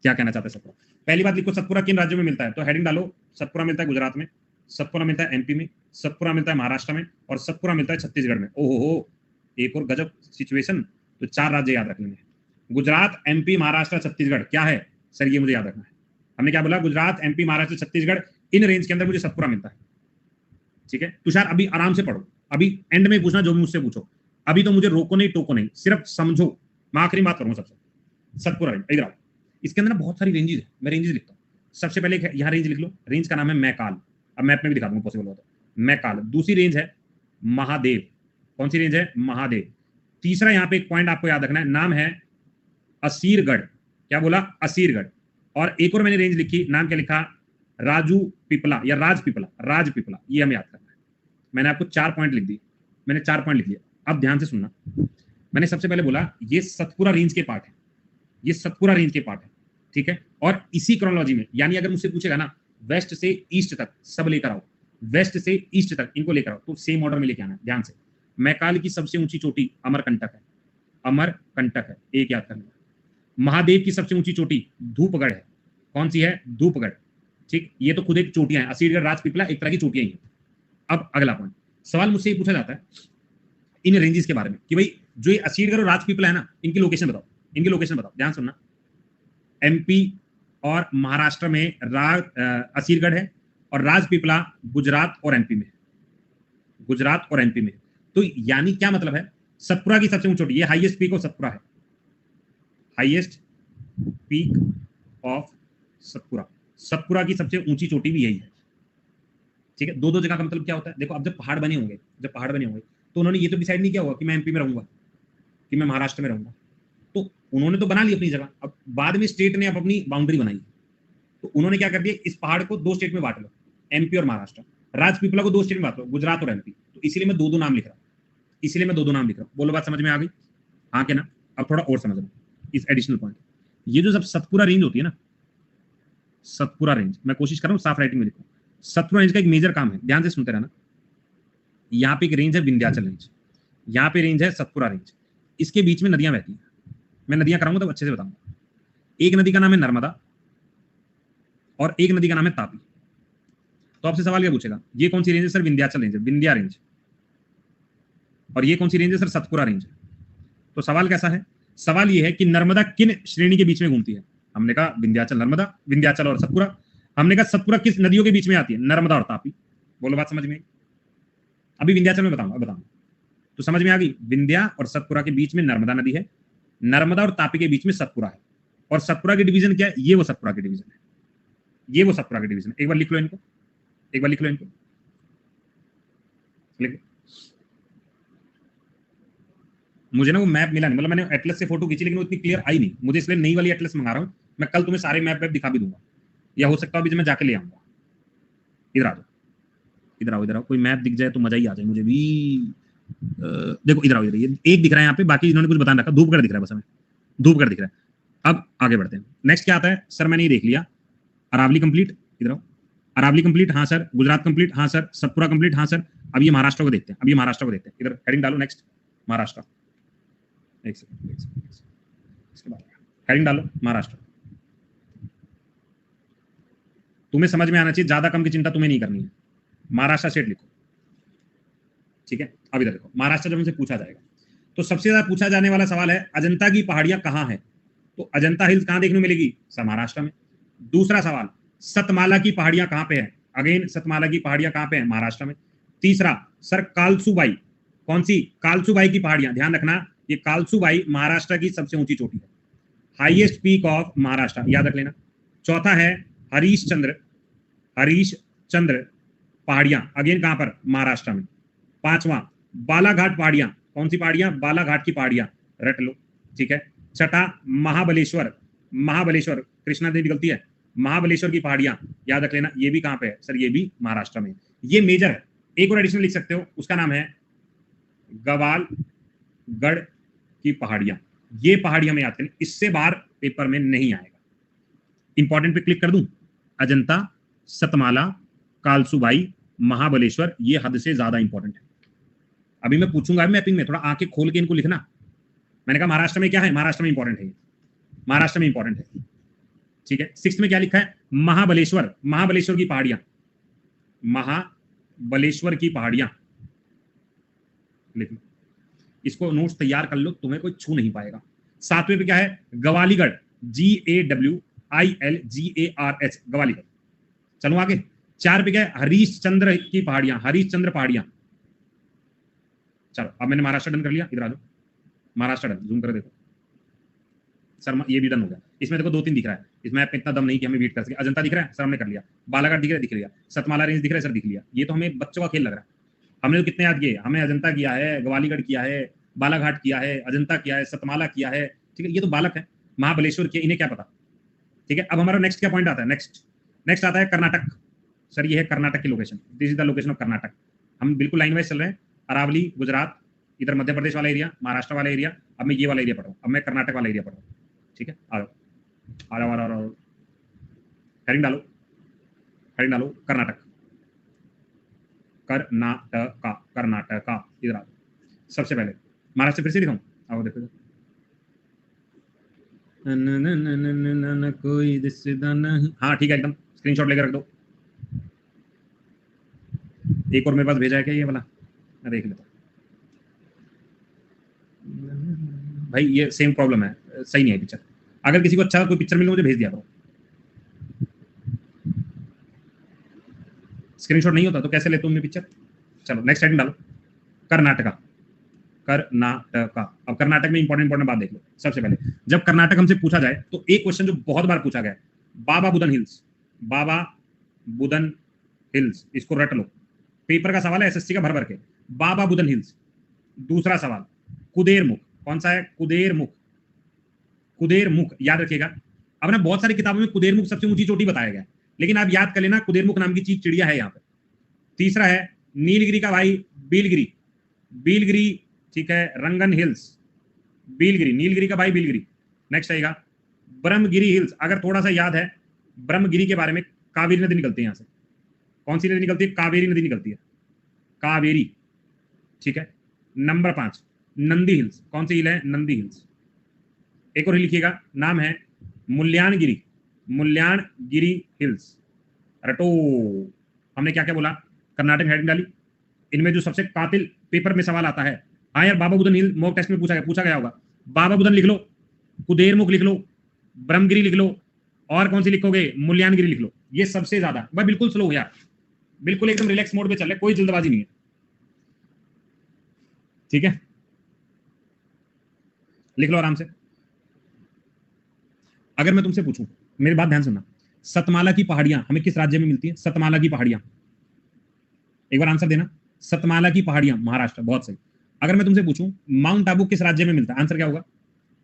क्या कहना चाहते हैं सतपुरा। पहली बात लिखो, सतपुरा किन राज्यों में मिलता है, तो हेडिंग डालो, सतपुरा मिलता है गुजरात में, सतपुरा मिलता है एमपी में, सतपुरा मिलता है महाराष्ट्र में, और सतपुरा मिलता है छत्तीसगढ़ में। ओहो हो, एक और गजब सिचुएशन। तो 4 राज्य याद रखने हैं, गुजरात, एमपी, महाराष्ट्र, छत्तीसगढ़। क्या है सर ये मुझे याद रखना है। हमने क्या बोला? Gujarat, MP, Maharashtra, Chhattisgarh, in range के अंदर मुझे सतपुरा मिलता है। ठीक है तुषार, अभी आराम से पढ़ो, अभी एंड में पूछना जो भी मुझसे पूछो, अभी तो मुझे रोको नहीं टोको नहीं, सिर्फ समझो। मैं आखिरी बात करूंगा सबसे। सतपुरा रेंज, इधर आओ, इसके अंदर ना बहुत सारी रेंजेस है, मैं रेंजेस लिखता हूँ। सबसे पहले यहाँ रेंज लिख लो, रेंज का नाम है मैकाल। अब मैप में भी दिखा दूंगा पॉसिबल हो तो। मैकाल। दूसरी रेंज है महादेव। कौन सी रेंज है? महादेव। तीसरा यहाँ पे एक पॉइंट आपको याद रखना है, नाम है असीरगढ़। क्या बोला? असीरगढ़। और एक और मैंने रेंज लिखी, नाम क्या लिखा? राजू पिपला या राजपिपला, राजपिपला। ये हमें याद करना है। मैंने आपको 4 पॉइंट लिख दिए, मैंने 4 पॉइंट लिख दिए। अब ध्यान से सुनना, मैंने सबसे पहले बोला ये सतपुरा रेंज के पार्ट है, ये सतपुरा रेंज के पार्ट है। ठीक है, और इसी क्रोनोलॉजी में, यानी अगर मुझसे पूछेगा ना वेस्ट से ईस्ट तक सब लेकर आओ, वेस्ट से ईस्ट तक इनको लेकर आओ, तो सेम ऑर्डर में लेके आना। ध्यान से, मैकाल की सबसे ऊंची चोटी अमरकंटक है, अमरकंटक है, एक याद करना। महादेव की सबसे ऊंची चोटी धूपगढ़ है। कौन सी है? धूपगढ़। ठीक, ये तो खुद एक चोटियां हैं, असीरगढ़, राजपीपला एक तरह की चोटियां ही हैं। अब अगला पॉइंट, सवाल मुझसे ये पूछा जाता है इन रेंजेस के बारे में कि भाई जो ये असीरगढ़ और राजपीपला है ना, इनकी लोकेशन बताओ, इनकी लोकेशन बताओ, ध्यान सुनना। एमपी और महाराष्ट्र में असीरगढ़ है और राजपीपला गुजरात और एमपी में, गुजरात और एमपी में। तो यानी क्या मतलब है, सतपुरा की सबसे ऊंची चोटी, ये हाईएस्ट पीक ऑफ सतपुरा है, highest peak of Satpura, Satpura की सबसे ऊंची चोटी भी यही है। ठीक है, दो दो जगह का मतलब क्या होता है, देखो अब जब पहाड़ बने होंगे, जब पहाड़ बने होंगे तो उन्होंने ये तो डिसाइड नहीं किया होगा कि मैं एमपी में रहूंगा कि मैं महाराष्ट्र में रहूंगा, तो उन्होंने तो बना ली अपनी जगह, अब बाद में स्टेट ने अब अपनी बाउंड्री बनाई, तो उन्होंने क्या कर दिया, इस पहाड़ को दो स्टेट में बांट लो, एमपी और महाराष्ट्र, राजपीपला को दो स्टेट में बांट लो, गुजरात और एमपी। तो इसीलिए मैं दो दो नाम लिख रहा हूँ, इसीलिए मैं दो दो नाम लिख रहा हूँ। बोलो बात समझ में आ गई? हाँ के ना? अब थोड़ा और समझ लो इस एडिशनल पॉइंट, ये जो सब सतपुरा रेंज होती है ना, सतपुरा रेंज, मैं कोशिश कर रहा हूँ साफ राइटिंग में लिखूं, सतपुरा रेंज का एक मेजर काम है, ध्यान से सुनते रहना। यहाँ पे एक रेंज है विंध्याचल रेंज, यहाँ पे रेंज है सतपुरा रेंज, इसके बीच में नदियां बहती हैं, मैं नदियां कराऊंगा तो अच्छे से बताऊंगा। एक नदी का नाम है नर्मदा और एक नदी का नाम है तापी। तो आपसे सवाल क्या पूछेगा, ये कौन सी रेंज है सर? विंध्याचल रेंज है, विंध्या रेंज। और ये कौन सी रेंज है सर? सतपुरा रेंज है। तो सवाल कैसा है, सवाल ये है कि नर्मदा किन श्रेणी के बीच में घूमती है? हमने कहा विंध्याचल नर्मदा, विंध्याचल और सतपुरा। हमने कहा सतपुरा किस नदियों के बीच में आती है? नर्मदा और तापी। बोलो बात समझ में? अभी विंध्याचल में बताऊंगा। तो समझ में आ गई, विंध्या और सतपुरा के बीच में नर्मदा नदी है, नर्मदा और तापी के बीच में सतपुरा है, और सतपुरा की डिवीजन क्या है? ये वो सतपुरा की डिवीजन है, ये वो सतपुरा की डिवीजन है। एक बार लिख लो इनको, एक बार लिख लो इनको, लिख लो। मुझे ना वो मैप मिला नहीं, मतलब मैंने एटलस से फोटो खींची लेकिन वो इतनी क्लियर आई नहीं मुझे, इसलिए नई वाली एटलस मंगा रहा हूँ। मैं कल तुम्हें सारे मैप दिखा भी दूंगा, या हो सकता है अभी मैं जाके ले आऊंगा। इधर आ जाओ, इधर आओ, इधर आओ, कोई मैप दिख जाए तो मजा ही आ जाए मुझे भी। देखो इधर आओ, इधर ये एक दिख रहा है यहाँ पे, बाकी इन्होंने कुछ बता रखा, धूपगढ़ दिख रहा है बस हमें, धूपगढ़ दिख रहा है। अब आगे बढ़ते हैं, नेक्स्ट क्या आता है सर? मैंने ये देख लिया, अरावली कंप्लीट, इधर आओ, अरावली कंप्लीट, हाँ सर। गुजरात कंप्लीट, हाँ सर। सतपुरा कंप्लीट, हाँ सर। अब ये महाराष्ट्र को देखते हैं, अब ये महाराष्ट्र को देखते हैं, इधर हेडिंग डालो, नेक्स्ट महाराष्ट्र। एक सेकंड, इसके बाद हेडिंग डालो महाराष्ट्र। तुम्हें समझ में आना चाहिए, ज्यादा कम की चिंता तुम्हें नहीं करनी है, महाराष्ट्र स्टेट लिखो, ठीक है। अब इधर देखो, महाराष्ट्र जब हमसे पूछा जाएगा तो सबसे ज्यादा पूछा जाने वाला सवाल है अजंता की पहाड़ियां कहाँ है? तो अजंता हिल्स कहाँ देखने को मिलेगी? सर महाराष्ट्र में। दूसरा सवाल, सतमाला की पहाड़ियां कहाँ पे है? अगेन सतमाला की पहाड़ियां कहाँ पे है? महाराष्ट्र में। तीसरा, सर कालसुबाई, कौन सी? कालसुबाई की पहाड़ियां, ध्यान रखना ये कालसुबाई महाराष्ट्र की सबसे ऊंची चोटी है, हाईएस्ट पीक ऑफ महाराष्ट्र, याद रख लेना। चौथा है हरीश चंद्र पहाड़ियां, अगेन कहां पर? महाराष्ट्र में। पांचवा, बालाघाट पहाड़ियां, कौन सी पहाड़ियां? बालाघाट की पहाड़ियां, रट लो, ठीक है। छठा, महाबलेश्वर, कृष्णा नदी निकलती है, महाबलेश्वर की पहाड़ियां, याद रख लेना, ये भी कहां पे है? सर ये भी महाराष्ट्र में। ये मेजर है, एक और एडिशनल लिख सकते हो, उसका नाम है गवालगढ़ की पहाड़ियां। ये पहाड़ी हमें याद करनी, इससे बाहर पेपर में नहीं आएगा। इंपॉर्टेंट पे क्लिक कर दूं, अजंता, सतमाला, कालसुबाई, महाबलेश्वर, ये हद से ज्यादा इंपॉर्टेंट है। अभी मैं पूछूंगा मैपिंग में, थोड़ा आंखें खोल के इनको लिखना। मैंने कहा महाराष्ट्र में क्या है? महाराष्ट्र में इंपॉर्टेंट है, महाराष्ट्र में इंपॉर्टेंट है, ठीक है। सिक्स्थ में क्या लिखा है? महाबलेश्वर, महाबलेश्वर की पहाड़ियां, महाबलेश्वर की पहाड़ियां लिख लो, इसको नोट्स तैयार कर लो, तुम्हें कोई छू नहीं पाएगा। सातवें पे क्या है? गवालीगढ़, GAWILGARH, गवालीगढ़। चलो आगे। चार पे क्या है? हरीश चंद्र की पहाड़ियां, हरीश चंद्र पहाड़ियां। चलो अब मैंने महाराष्ट्र डन कर लिया, इधर आ जाओ, महाराष्ट्र डन, जूम कर देखो सर, ये भी डन हो गया। इसमें देखो दो तीन दिख रहा है, इसमें इतना दम नहीं कि हमें बीट कर सके। अजंता दिख रहा है सर, हमने कर लिया। बालाघाट दिख रहा है, दिख लिया। सतमाला रेंज दिख रहा है सर, दिख लिया। ये तो हमें बच्चों का खेल लग रहा है, हमने तो कितने याद किए? हमने अजंता किया है, ग्वालीगढ़ किया है, बालाघाट किया है, अजंता किया है, सतमाला किया है, ठीक है। ये तो बालक है, महाबलेश्वर किया, इन्हें क्या पता, ठीक है। अब हमारा नेक्स्ट क्या पॉइंट आता है? नेक्स्ट आता है कर्नाटक। सर ये है कर्नाटक की location, this is the location of Karnataka. हम बिल्कुल लाइन वाइज चल रहे हैं, अरावली गुजरात, इधर मध्य प्रदेश वाला एरिया, महाराष्ट्र वाला एरिया। अब मैं ये वाला एरिया पढ़ रहा हूँ, अब मैं कर्नाटक वाला एरिया पढ़ रहा हूँ, ठीक है। आ जाओ, हेडिंग डालो, कर्नाटक, कर्नाटका, इधर आ। सबसे पहले महाराष्ट्र फिर से दिखाऊं, आओ देखो, कोई रिश्तेदार नहीं, हाँ ठीक है, एकदम स्क्रीनशॉट लेकर रख दो। एक और मेरे पास भेजा है क्या ये वाला, मैं देख लेता हूँ। भाई ये सेम प्रॉब्लम है, सही नहीं है पिक्चर। अगर किसी को अच्छा कोई पिक्चर मिले मुझे भेज दिया करो। स्क्रीनशॉट नहीं होता तो कैसे लेते हो पिक्चर। चलो नेक्स्ट हेडिंग डालो, कर्नाटका। कर्नाटका, अब कर्नाटक में इंपॉर्टेंट बात देख लो। सबसे पहले जब कर्नाटक हमसे पूछा जाए तो एक क्वेश्चन जो बहुत बार पूछा गया, बाबा बुदन हिल्स। बाबा बुदन हिल्स, इसको रट लो, पेपर का सवाल है एसएससी का भर भर के। बाबा बुदन हिल्स। दूसरा सवाल कुदेरमुख, कौन सा है, कुदेरमुख। कुदेरमुख याद रखिएगा। अब ना बहुत सारी किताबों में कुदेरमुख सबसे ऊंची चोटी बताया गया, लेकिन आप याद कर लेना कुदेरमुख नाम की चीज चिड़िया है यहाँ पे। तीसरा है नीलगिरी का भाई बिलगिरी, बिलगिरी, ठीक है, रंगन हिल्स, बिलगिरी, नीलगिरी का भाई बिलगिरी। नेक्स्ट आएगा ब्रह्मगिरी हिल्स। अगर थोड़ा सा याद है ब्रह्मगिरी के बारे में, कावेरी नदी निकलती है यहाँ से। कौन सी नदी निकलती है, कावेरी नदी निकलती है, कावेरी, ठीक है। नंबर 5 नंदी हिल्स, कौन सी हिल है, नंदी हिल्स। एक और लिखिएगा, नाम है मुल्यानगिरी, मुल्यानगिरी हिल्स। रटो, हमने क्या क्या बोला, कर्नाटक हेडिंग डाली। इनमें जो सबसे कातिल पेपर में सवाल आता है, हाँ यार बाबा बुदन हिल मॉक टेस्ट में पूछा गया होगा। बाबा बुदन लिख लो, कुदेरमुख लिख लो, ब्रह्मगिरी लिख लो, और कौन सी लिखोगे, मुल्यानगिरी लिख लो। ये सबसे ज्यादा, भाई बिल्कुल स्लो यार, बिल्कुल एकदम रिलैक्स मोड पे चल रहे, कोई जल्दबाजी नहीं है, ठीक है। लिख लो आराम से। अगर मैं तुमसे पूछूं, मेरी बात ध्यान सुनना, सतमाला की पहाड़ियां हमें किस राज्य में मिलती है, सतमाला की पहाड़ियां, एक बार आंसर देना। सतमाला की पहाड़ियां महाराष्ट्र, बहुत सही। अगर मैं तुमसे पूछूं माउंट आबू किस राज्य में मिलता है, आंसर क्या होगा,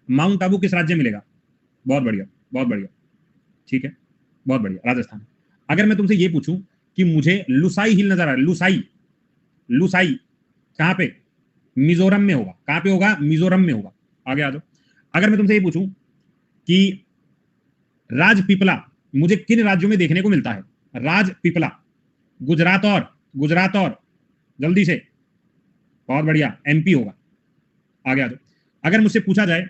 माउंट आबू किस राज्य में मिलेगा, बहुत बढ़िया, बहुत बढ़िया, ठीक है, बहुत बढ़िया, राजस्थान। अगर मैं तुमसे ये पूछूं कि मुझे लुसाई हिल नजर आ रहा है, लुसाई, लुसाई कहां पे, मिजोरम में होगा, कहां पे होगा, मिजोरम में होगा, आगे आ जाओ। अगर मैं तुमसे ये पूछूं कि राजपीपला मुझे किन राज्यों में देखने को मिलता है, राजपीपला, गुजरात और जल्दी से, बहुत बढ़िया, एमपी होगा, आगे आ जाओ। अगर मुझसे पूछा जाए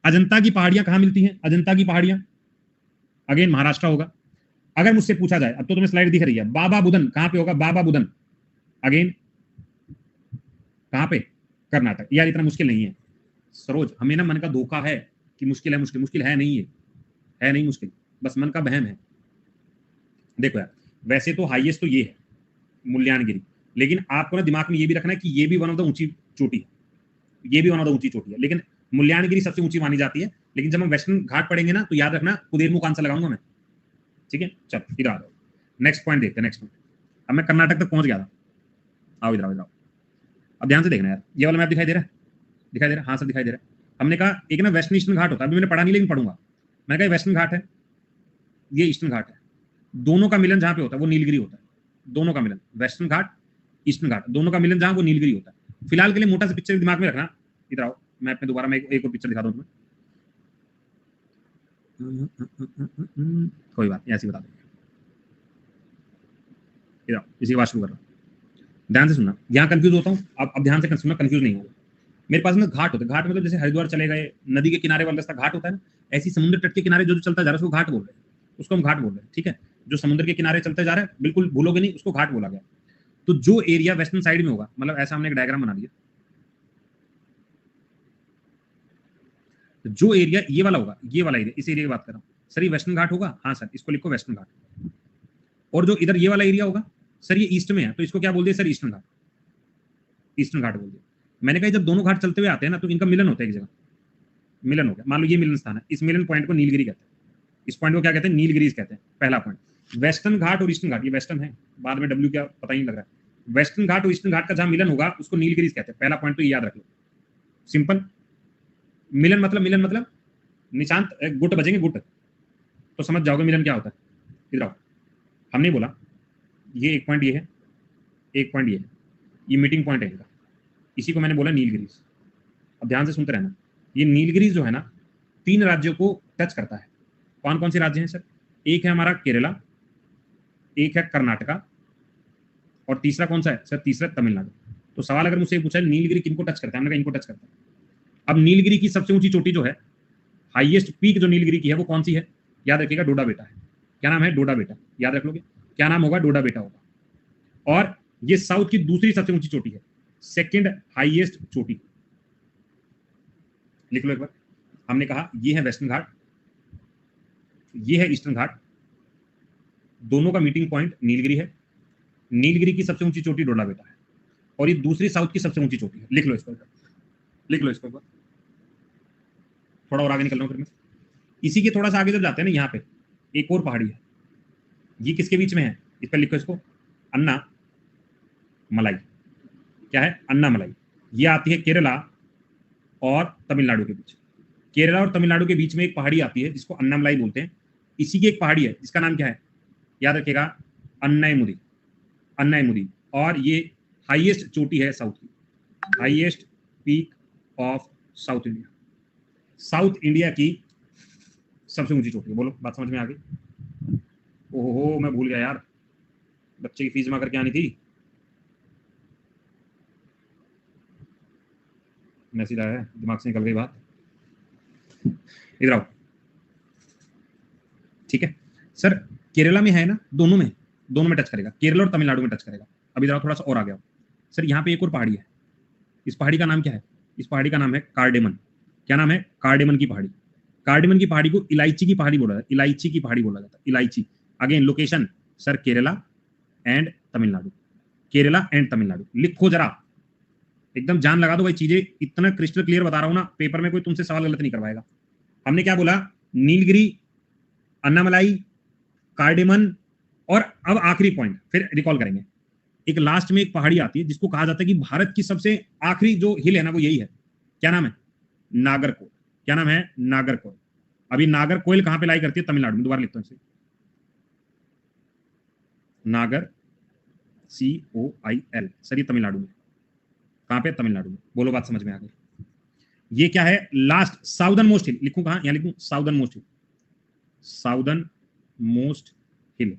अजंता की पहाड़ियां कहां मिलती हैं, अजंता की पहाड़ियां, अगेन महाराष्ट्र होगा। अगर मुझसे पूछा जाए, अब तो तुम्हें स्लाइड दिख रही है, बाबा बुदन कहां पे होगा, बाबा बुदन, अगेन कहां पे, कर्नाटक। यार इतना मुश्किल नहीं है सरोज, हमें ना मन का धोखा है कि मुश्किल है, मुश्किल है नहीं, है नहीं मुश्किल, बस मन का वहम है। देखो यार वैसे तो हाईएस्ट तो ये है मुल्यानगिरी, लेकिन आपको ना दिमाग में ये भी रखना है कि ये भी वन ऑफ द ऊंची चोटी है, ये भी वन ऑफ द ऊंची चोटी है, लेकिन मुल्यानगिरी सबसे ऊंची मानी जाती है। लेकिन जब हम वेस्टर्न घाट पढ़ेंगे ना तो याद रखना कुदेरमुख आंसर लगाऊंगा मैं, ठीक है। चलो इधर आ जाओ, नेक्स्ट पॉइंट देखते हैं, नेक्स्ट पॉइंट। अब मैं कर्नाटक तक पहुंच गया था, आओ इधर आओ। अब ध्यान से देखना यार, ये वाला मैप दिखाई दे रहा है, दिखाई दे रहा है, हाँ सर दिखाई दे रहा है। हमने कहा एक ना वेस्टर्न ईस्टर्न घाट होता है, अभी मैंने पढ़ा नहीं लेकिन पढ़ूंगा। मैंने कहा वेस्टर्न घाट है, ये ईस्टर्न घाट है, दोनों का मिलन जहां पे होता है वो नीलगिरी होता है, दोनों का मिलन, वेस्टर्न घाट ईस्टर्न घाट, दोनों का मिलन जहां वो नीलगिरी होता है। फिलहाल के लिए मोटा सा पिक्चर दिमाग में रखना, इधर आओ मैप में दोबारा मैं एक और पिक्चर दिखा दूं तुम्हें, कोई बात नहीं ऐसे बता दूंगा। इधर इसी के बाद शुरू कर रहा हूँ, ध्यान से सुनना, यहाँ कंफ्यूज होता हूँ, अब ध्यान से सुनना, कंफ्यूज नहीं होगा। मेरे पास में घाट होते हैं, घाट मतलब जैसे हरिद्वार चले गए, नदी के किनारे वाला रास्ता घाट होता है ना, ऐसी समुद्र तट के किनारे जो चलता जा रहा है उसको घाट बोल रहे हैं, उसको हम घाट बोल रहे हैं, ठीक है। जो समुद्र के किनारे चलते जा रहा है, बिल्कुल भूलोगे नहीं, उसको घाट बोला गया। तो जो एरिया वेस्टर्न साइड में होगा, मतलब ऐसा हमने एक डायग्राम बना दिया, तो जो एरिया ये वाला होगा, ये वाला एरिया, इस एरिया की बात कर रहा हूँ सर, ये वेस्टर्न घाट होगा, हाँ सर इसको लिखो वेस्टर्न घाट। और जो इधर ये वाला एरिया होगा सर, ये ईस्ट में है, तो इसको क्या बोल दिया सर, ईस्टर्न घाट, ईस्टर्न घाट बोल दिया। मैंने कहा जब दोनों घाट चलते हुए आते हैं ना तो इनका मिलन होता है एक जगह, मिलन हो गया, मान लो ये मिलन स्थान है, इस मिलन पॉइंट को नीलगिरी कहते हैं, इस पॉइंट को क्या कहते हैं, नीलगिरीज कहते हैं। पहला पॉइंट वेस्टर्न घाट और ईस्टर्न घाट, ये वेस्टर्न है, बाद में डब्ल्यू क्या पता ही नहीं लग रहा है, वेस्टर्न घाट और ईस्टर्न घाट का जहां मिलन होगा उसको नीलगिरीज कहते हैं। पहला पॉइंट तो ये याद रख लो, सिंपल। मिलन मतलब निशांत गुट बजेंगे, गुट तो समझ जाओगे मिलन क्या होता है। इधर आओ, हमने बोला ये एक पॉइंट ये है, एक पॉइंट ये है, ये मीटिंग पॉइंट है इनका, इसी को मैंने बोला नीलगिरीज। अब ध्यान से सुनते रहना, ये नीलगिरीज जो है ना 3 राज्यों को टच करता है। कौन कौन से राज्य हैं सर, एक है हमारा केरला, एक है कर्नाटका, और तीसरा कौन सा है सर, तीसरा तमिलनाडु। तो सवाल अगर मुझसे पूछा नीलगिरी किनको टच करता है, हमने कहा इनको टच करता है। अब नीलगिरी की सबसे ऊंची चोटी जो है, हाईएस्ट पीक जो नीलगिरी की है वो कौन सी है, याद रखिएगा डोडा बेटा है। क्या नाम है, डोडा बेटा, याद रख लोगे, क्या नाम होगा, डोडा बेटा होगा। और ये साउथ की दूसरी सबसे ऊंची चोटी है, सेकंड हाईएस्ट चोटी, लिख लो एक बार। हमने कहा ये है वेस्टर्न घाट, ये है ईस्टर्न घाट, दोनों का मीटिंग पॉइंट नीलगिरी है। नीलगिरी की सबसे ऊंची चोटी डोडाबेटा है, और ये दूसरी साउथ की सबसे ऊंची चोटी है। लिख लो इसको, लिख लो इसको एक बार। थोड़ा और आगे निकल रहा हूं फिर मैं। इसी के थोड़ा सा आगे जब जाते हैं ना, यहाँ पे एक और पहाड़ी है, ये किसके बीच में है? इस पर लिखो इसको, अन्ना मलाई। क्या है? अन्ना मलाई। ये आती है केरला और तमिलनाडु के बीच। केरला और तमिलनाडु के बीच में एक पहाड़ी आती है जिसको अन्नामलाई बोलते हैं। इसी की एक पहाड़ी है जिसका नाम क्या है? याद रखिएगा, अन्नायमुदी। अन्नायमुदी। और ये हाईएस्ट चोटी है साउथ की, highest peak of south India. South India की सबसे ऊंची चोटी है। बोलो, बात समझ में आ गई? ओहो, मैं भूल गया यार, बच्चे की फीस जमा करके आनी थी। मैसेज आया है, दिमाग से निकल गई बात। इधर आओ। ठीक है सर, केरला में है ना, दोनों में टच करेगा, केरला और तमिलनाडु में टच करेगा। अब इधर थोड़ा सा और आ गया सर, यहाँ पे एक और पहाड़ी है। इस पहाड़ी का नाम क्या है? इस पहाड़ी का नाम है कार्डेमन। क्या नाम है? कार्डेमन की पहाड़ी। कार्डेमन की पहाड़ी को इलायची की पहाड़ी बोला जाता है, इलायची की पहाड़ी बोला जाता है, इलायची। Again location sir Kerala and Tamil Nadu, Kerala and Tamil Nadu. लिखो जरा, एकदम जान लगा दो भाई, चीजें इतना क्रिस्टल क्लियर बता रहा हूं ना, पेपर में कोई तुमसे सवाल गलत नहीं करवाएगा। हमने क्या बोला? नीलगिरी, अन्नामलाई, कार्डेमन, और अब आखिरी पॉइंट फिर रिकॉल करेंगे। एक लास्ट में एक पहाड़ी आती है जिसको कहा जाता है कि भारत की सबसे आखिरी जो हिल है ना, वो यही है। क्या नाम है? नागरकोइल। क्या नाम है? नागरकोइल। अभी नागरकोइल कहां पे लाई करती है? तमिलनाडु में। दोबारा लिखता हूं इसे, नागर COIL। सर ये तमिलनाडु में। कहां पे? तमिलनाडु में। बोलो, बात समझ में आ गई? ये क्या है? लास्ट साउदर्न मोस्ट हिल। लिखूं कहां? यहां लिखूं साउदर्न मोस्ट हिल, साउदर्न मोस्ट हिल।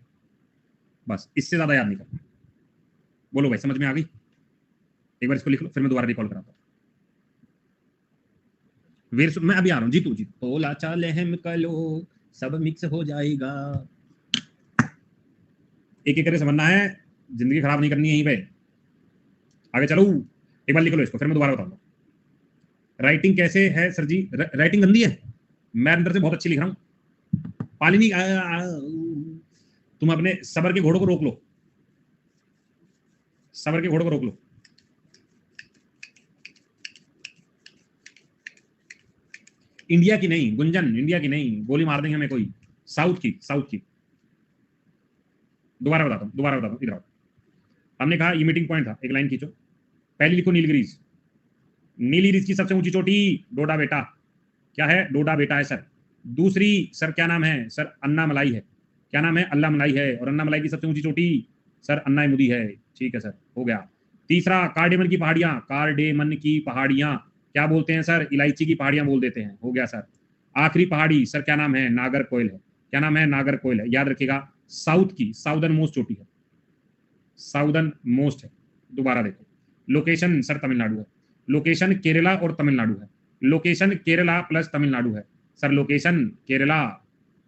बस, इससे ज्यादा याद नहीं करना। बोलो भाई, समझ में आ गई? एक बार इसको लिख लो, फिर मैं दोबारा रिकॉल कराता हूं। वीर मैं अभी आ रहा हूं। जीतू जीतू तोला चाले हम कलो, सब मिक्स हो जाएगा। एक एक करके समझना है, जिंदगी खराब नहीं करनी है यहीं पे। आगे चलो, एक बार लिख लो इसको, फिर मैं दोबारा बताऊंगा। राइटिंग कैसे है सर जी? राइटिंग गंदी है? मैं अंदर से बहुत अच्छी लिख रहा हूं। पालिनी तुम अपने सबर के घोड़ों को रोक लो, सबर के घोड़ों को रोक लो। इंडिया की नहीं गुंजन, इंडिया की नहीं, गोली मार देंगे हमें कोई। साउथ की, साउथ की। दोबारा बताता हूं, दोबारा बताता हूं, इधर आओ। हमने कहा ये मीटिंग पॉइंट था, एक लाइन खींचो। पहली लिखो नीलगिरीज। नीलगिरीज की सबसे ऊंची चोटी डोडा बेटा। क्या है? डोडा बेटा है सर। दूसरी सर क्या नाम है? सर अन्नामलाई है। क्या नाम है? अल्लामलाई है। और अन्नामलाई की सबसे ऊंची चोटी सर अन्नायमुदी है। ठीक है सर, हो गया। तीसरा कार्डेमन की पहाड़ियां, कार्डेमन की पहाड़ियां क्या बोलते हैं सर? इलायची की पहाड़ियां बोल देते हैं। हो गया सर। आखिरी पहाड़ी सर क्या नाम है? नागरकोइल है। क्या नाम है? नागरकोइल है। याद रखिएगा, साउथ की साउदर्न मोस्ट चोटी है, साउदर्न मोस्ट है। दोबारा देखो, लोकेशन सर तमिलनाडु है, लोकेशन केरला और तमिलनाडु है, लोकेशन केरला प्लस तमिलनाडु है। सर लोकेशन केरला,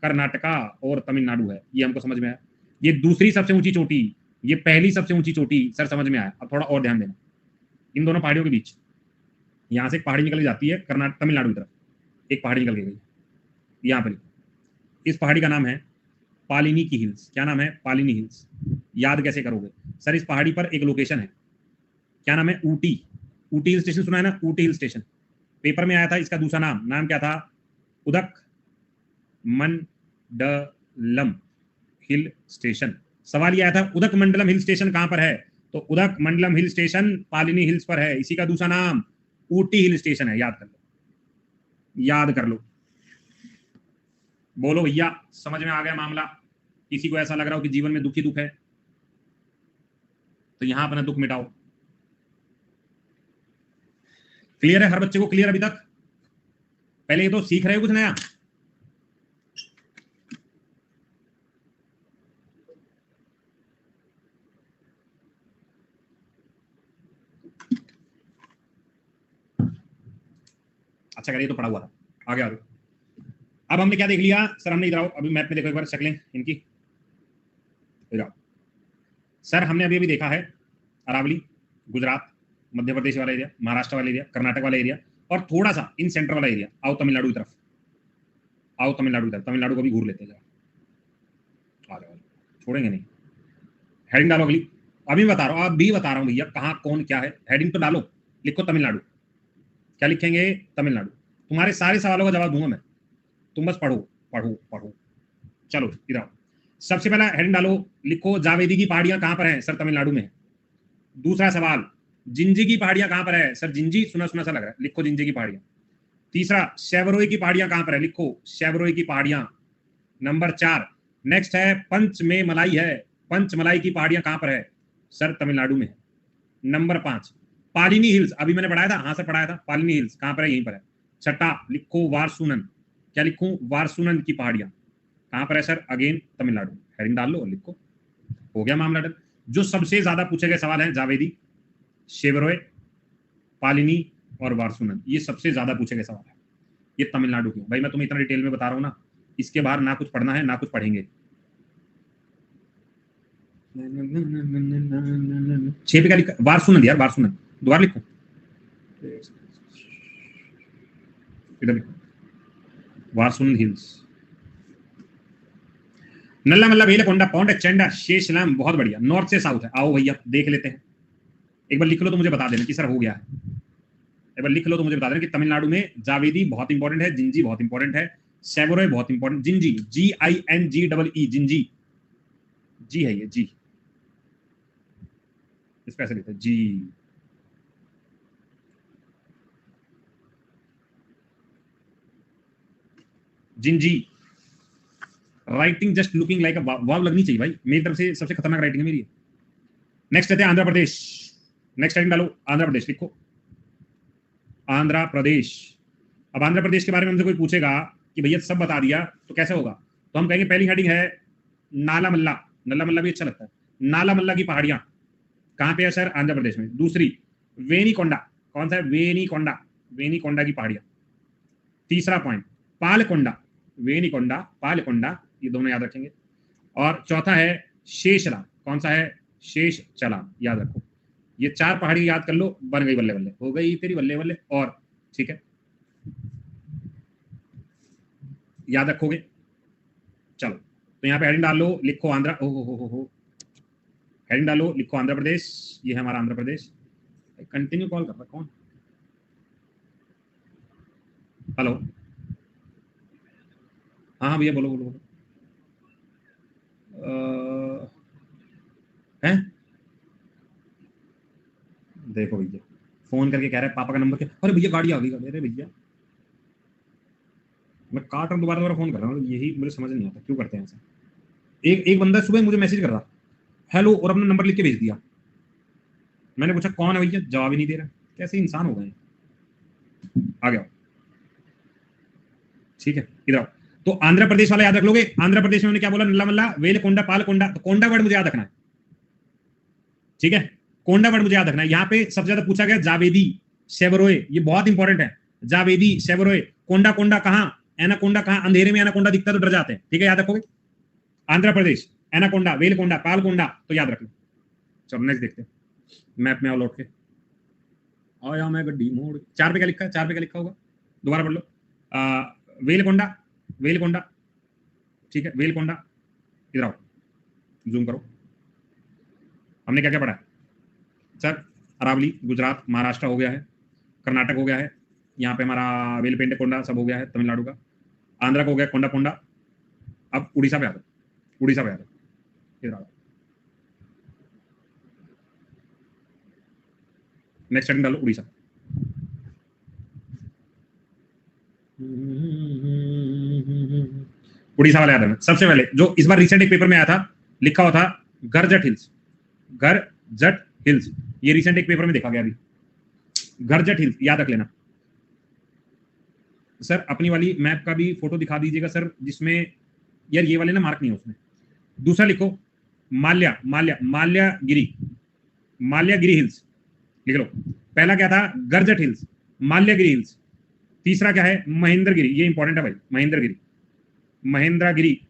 कर्नाटका और तमिलनाडु है। ये हमको समझ में आया। ये दूसरी सबसे ऊंची चोटी, ये पहली सबसे ऊंची चोटी सर समझ में आया। अब थोड़ा और ध्यान देना, इन दोनों पहाड़ियों के बीच यहां से एक पहाड़ी निकल जाती है कर्नाटक तमिलनाडु की तरफ, एक पहाड़ी निकल गई यहां पर। इस पहाड़ी का नाम है पालिनी की हिल्स। क्या नाम है? पालिनी हिल्स। याद कैसे करोगे सर? इस पहाड़ी पर एक लोकेशन है, क्या नाम है? ऊटी। ऊटी हिल स्टेशन सुना है ना? ऊटी हिल स्टेशन पेपर में आया था। इसका दूसरा नाम नाम क्या था? उदक मंडलम हिल स्टेशन। सवाल ये आया था उदक मंडलम हिल स्टेशन कहां पर है? तो उदक मंडलम हिल स्टेशन पालिनी हिल्स पर है। इसी का दूसरा नाम ऊटी हिल स्टेशन है। याद कर लो, याद कर लो। बोलो भैया, समझ में आ गया मामला? किसी को ऐसा लग रहा हो कि जीवन में दुख ही दुख है, तो यहां अपना दुख मिटाओ। क्लियर है हर बच्चे को? क्लियर अभी तक? पहले ये तो सीख रहे हो कुछ नया। अच्छा करिए, तो पढ़ा हुआ था। आगे आगे। अब हमने क्या देख लिया सर? हमने इधर आओ, अभी मैप में देखो एक बार शक्लें इनकी। इधर आओ सर, हमने अभी अभी देखा है अरावली, गुजरात, मध्य प्रदेश वाला एरिया, महाराष्ट्र वाला एरिया, कर्नाटक वाला एरिया, और थोड़ा सा इन सेंटर वाला एरिया। आओ तमिलनाडु की तरफ, आओ तमिलनाडु की तरफ, तमिलनाडु को भी घूर लेते हैं जरा। आ जाओ, छोड़ेंगे नहीं। हेडिंग डालो अगली। अभी बता रहा हूँ, आप भी बता रहा हूँ भैया कहाँ कौन क्या है। हेडिंग तो डालो, लिखो तमिलनाडु। क्या लिखेंगे? तमिलनाडु। तुम्हारे सारे सवालों का जवाब दूंगा मैं, तुम बस पढ़ो पढ़ो पढ़ो। चलो इधर सबसे पहला हेडिंग डालो, लिखो जावेदी की पहाड़ियां कहां पर हैं? सर तमिलनाडु में है। दूसरा सवाल, जिंजी की पहाड़ियां कहां पर है? सर जिंजी सुना सुना सा लग रहा है, लिखो जिंजी की पहाड़ियां। तीसरा, शेवरोई की पहाड़ियां कहां पर है? लिखो शेवरोई की पहाड़ियां। नंबर 4 नेक्स्ट है पंच में मलाई है, पंच मलाई की पहाड़ियां कहां पर है? सर तमिलनाडु में है। नंबर 5 पालिनी हिल्स, अभी मैंने पढ़ाया था, हाँ सर पढ़ाया था, पालिनी हिल्स कहां पर है? यहीं पर है। छठा लिखो वारसूनन, क्या लिखूं? वारसूनन की पहाड़ियां कहां पर है? Sir again Tamil Nadu. हेडिंग डाल लो और लिखो, हो गया मामला डन। जो सबसे ज्यादा पूछे गए सवाल हैं जावेदी, शेवरोय, पालिनी और वारसूनन, ये सबसे ज्यादा पूछे गए सवाल है। ये तमिलनाडु के भाई, मैं तुम्हें इतना डिटेल में बता रहा हूं ना, इसके बाहर ना कुछ पढ़ना है ना कुछ पढ़ेंगे। 6 पे क्या लिखा? वारसूनन यार, वारसूनन दोबारा लिखो, इधर लिखो वारसूनन हिल्स। नल्ला मल्ला वेलकोंडा पौंड चंडा शेषलम, बहुत बढ़िया, नॉर्थ से साउथ है। आओ भैया देख लेते हैं, एक बार लिख लो तो मुझे बता देना कि सर हो गया है। एक बार लिख लो तो मुझे बता देना कि तमिलनाडु में जावेदी बहुत इंपॉर्टेंट है, जिंजी बहुत इंपॉर्टेंट है, सेवरोय बहुत important, Gingee GINGEE Gingee, G है ये, जी इस पैसे लेते हैं जी। Gingee writing just looking like a wow लगनी चाहिए भाई, मेरी तरफ से सबसे खतरनाक राइटिंग है मेरी। नेक्स्ट रहते हैं आंध्र प्रदेश। नेक्स्ट राइटिंग डालो आंध्र प्रदेश, लिखो आंध्र प्रदेश। अब आंध्र प्रदेश के बारे में हमसे कोई पूछेगा कि भैया सब बता दिया तो कैसे होगा, तो हम कहेंगे पहली हेडिंग है नाला मल्ला, नल्ला मल्ला भी अच्छा लगता है, नाला मल्ला की पहाड़ियां कहां पे है? सर आंध्र प्रदेश में। दूसरी वेनीकोंडा, कौन सा है? वेनीकोंडा, वेनीकोंडा की पहाड़ियां। तीसरा पॉइंट पालकोंडा, वेनीकोंडा पालकोंडा, ये दोनों याद रखेंगे। और चौथा है शेषला, कौन सा है? शेष चला, याद रखो। ये 4 पहाड़ी याद कर लो, बन गई बल्ले बल्ले, हो गई तेरी बल्ले बल्ले। और ठीक है, याद रखोगे। चलो तो यहाँ पे हेडिंग डाल लो, लिखो आंध्र, हो हेडिंग डालो, लिखो आंध्र प्रदेश, ये है हमारा आंध्र प्रदेश। कंटिन्यू कॉल कर रहा कौन? हेलो, हाँ हाँ भैया बोलो बोलो बोलो। हैं देखो भैया फोन करके कह रहा है पापा का नंबर क्या? अरे भैया गाड़ी आ गई, अरे भैया मैं काट रहा हूँ, दोबारा दोबारा फोन कर रहा हूँ, यही मुझे समझ नहीं आता क्यों करते हैं ऐसा। एक बंदा सुबह मुझे मैसेज कर रहा हेलो और अपना नंबर लिख के भेज दिया, मैंने पूछा कौन है भैया, जवाब ही नहीं दे रहा। कैसे इंसान हो गए? आ गया, ठीक है इधर। तो आंध्र प्रदेश वाला याद रख लोगे। आंध्र प्रदेश में उन्होंने क्या बोला? नल्ला मल्ला वेलकोंडा पालकोंडा, तो कोंडा वर्ड मुझे याद रखना है, ठीक है, कोंडा वर्ड मुझे याद रखना है। यहाँ पे सबसे ज्यादा पूछा गया जावेदी शेवरोय, ये बहुत इंपॉर्टेंट है, जावेदी शेवरोय। कोंडा कोंडा कहां? एनाकोंडा कहां? अंधेरे में एनाकोंडा दिखता तो डर जाते हैं, ठीक है, याद रखोगे। आंध्र प्रदेश एनाकोंडा, वेलकोंडा, पालकोंडा, तो याद रख लो। चलो नेक्स्ट देखते हैं, मैप में आओ लौट के। आया मैं गड्डी मोड़। 4 पे क्या लिखा है? 4 पे क्या लिखा होगा? दोबारा पढ़ लो। वेलकोंडा, वेलकोंडा, ठीक है, वेलकोंडा। इधर आओ, जूम करो। हमने क्या क्या पढ़ा है? सर अरावली गुजरात महाराष्ट्र हो गया है, कर्नाटक हो गया है, यहाँ पे हमारा वेलपेंडे कोंडा सब हो गया है तमिलनाडु का, आंध्रा का हो गया कोंडा कोंडा। अब उड़ीसा पे आ जाओ, उड़ीसा पे आ जाओ, इधर आओ। नेक्स्ट हेडिंग डालो उड़ीसा। उड़ीसा वाला याद है। सबसे पहले जो इस बार रिसेंट एक पेपर में आया था, लिखा हुआ था गरजट हिल्स, गरजट हिल्स, ये रिसेंट एक पेपर में देखा गया अभी, गरजट हिल्स याद रख लेना। सर अपनी वाली मैप का भी फोटो दिखा दीजिएगा सर, जिसमें यार ये वाले ना मार्क नहीं है उसमें। दूसरा लिखो माल्या, माल्या, माल्यागिरी, माल्यागिरी हिल्स लिख लो। पहला क्या था? गरजट हिल्स, माल्यागिरी हिल्स। तीसरा क्या है? महेंद्रगिरी, ये इंपॉर्टेंट है भाई, महेंद्रगिरी, महेंद्रगिरी,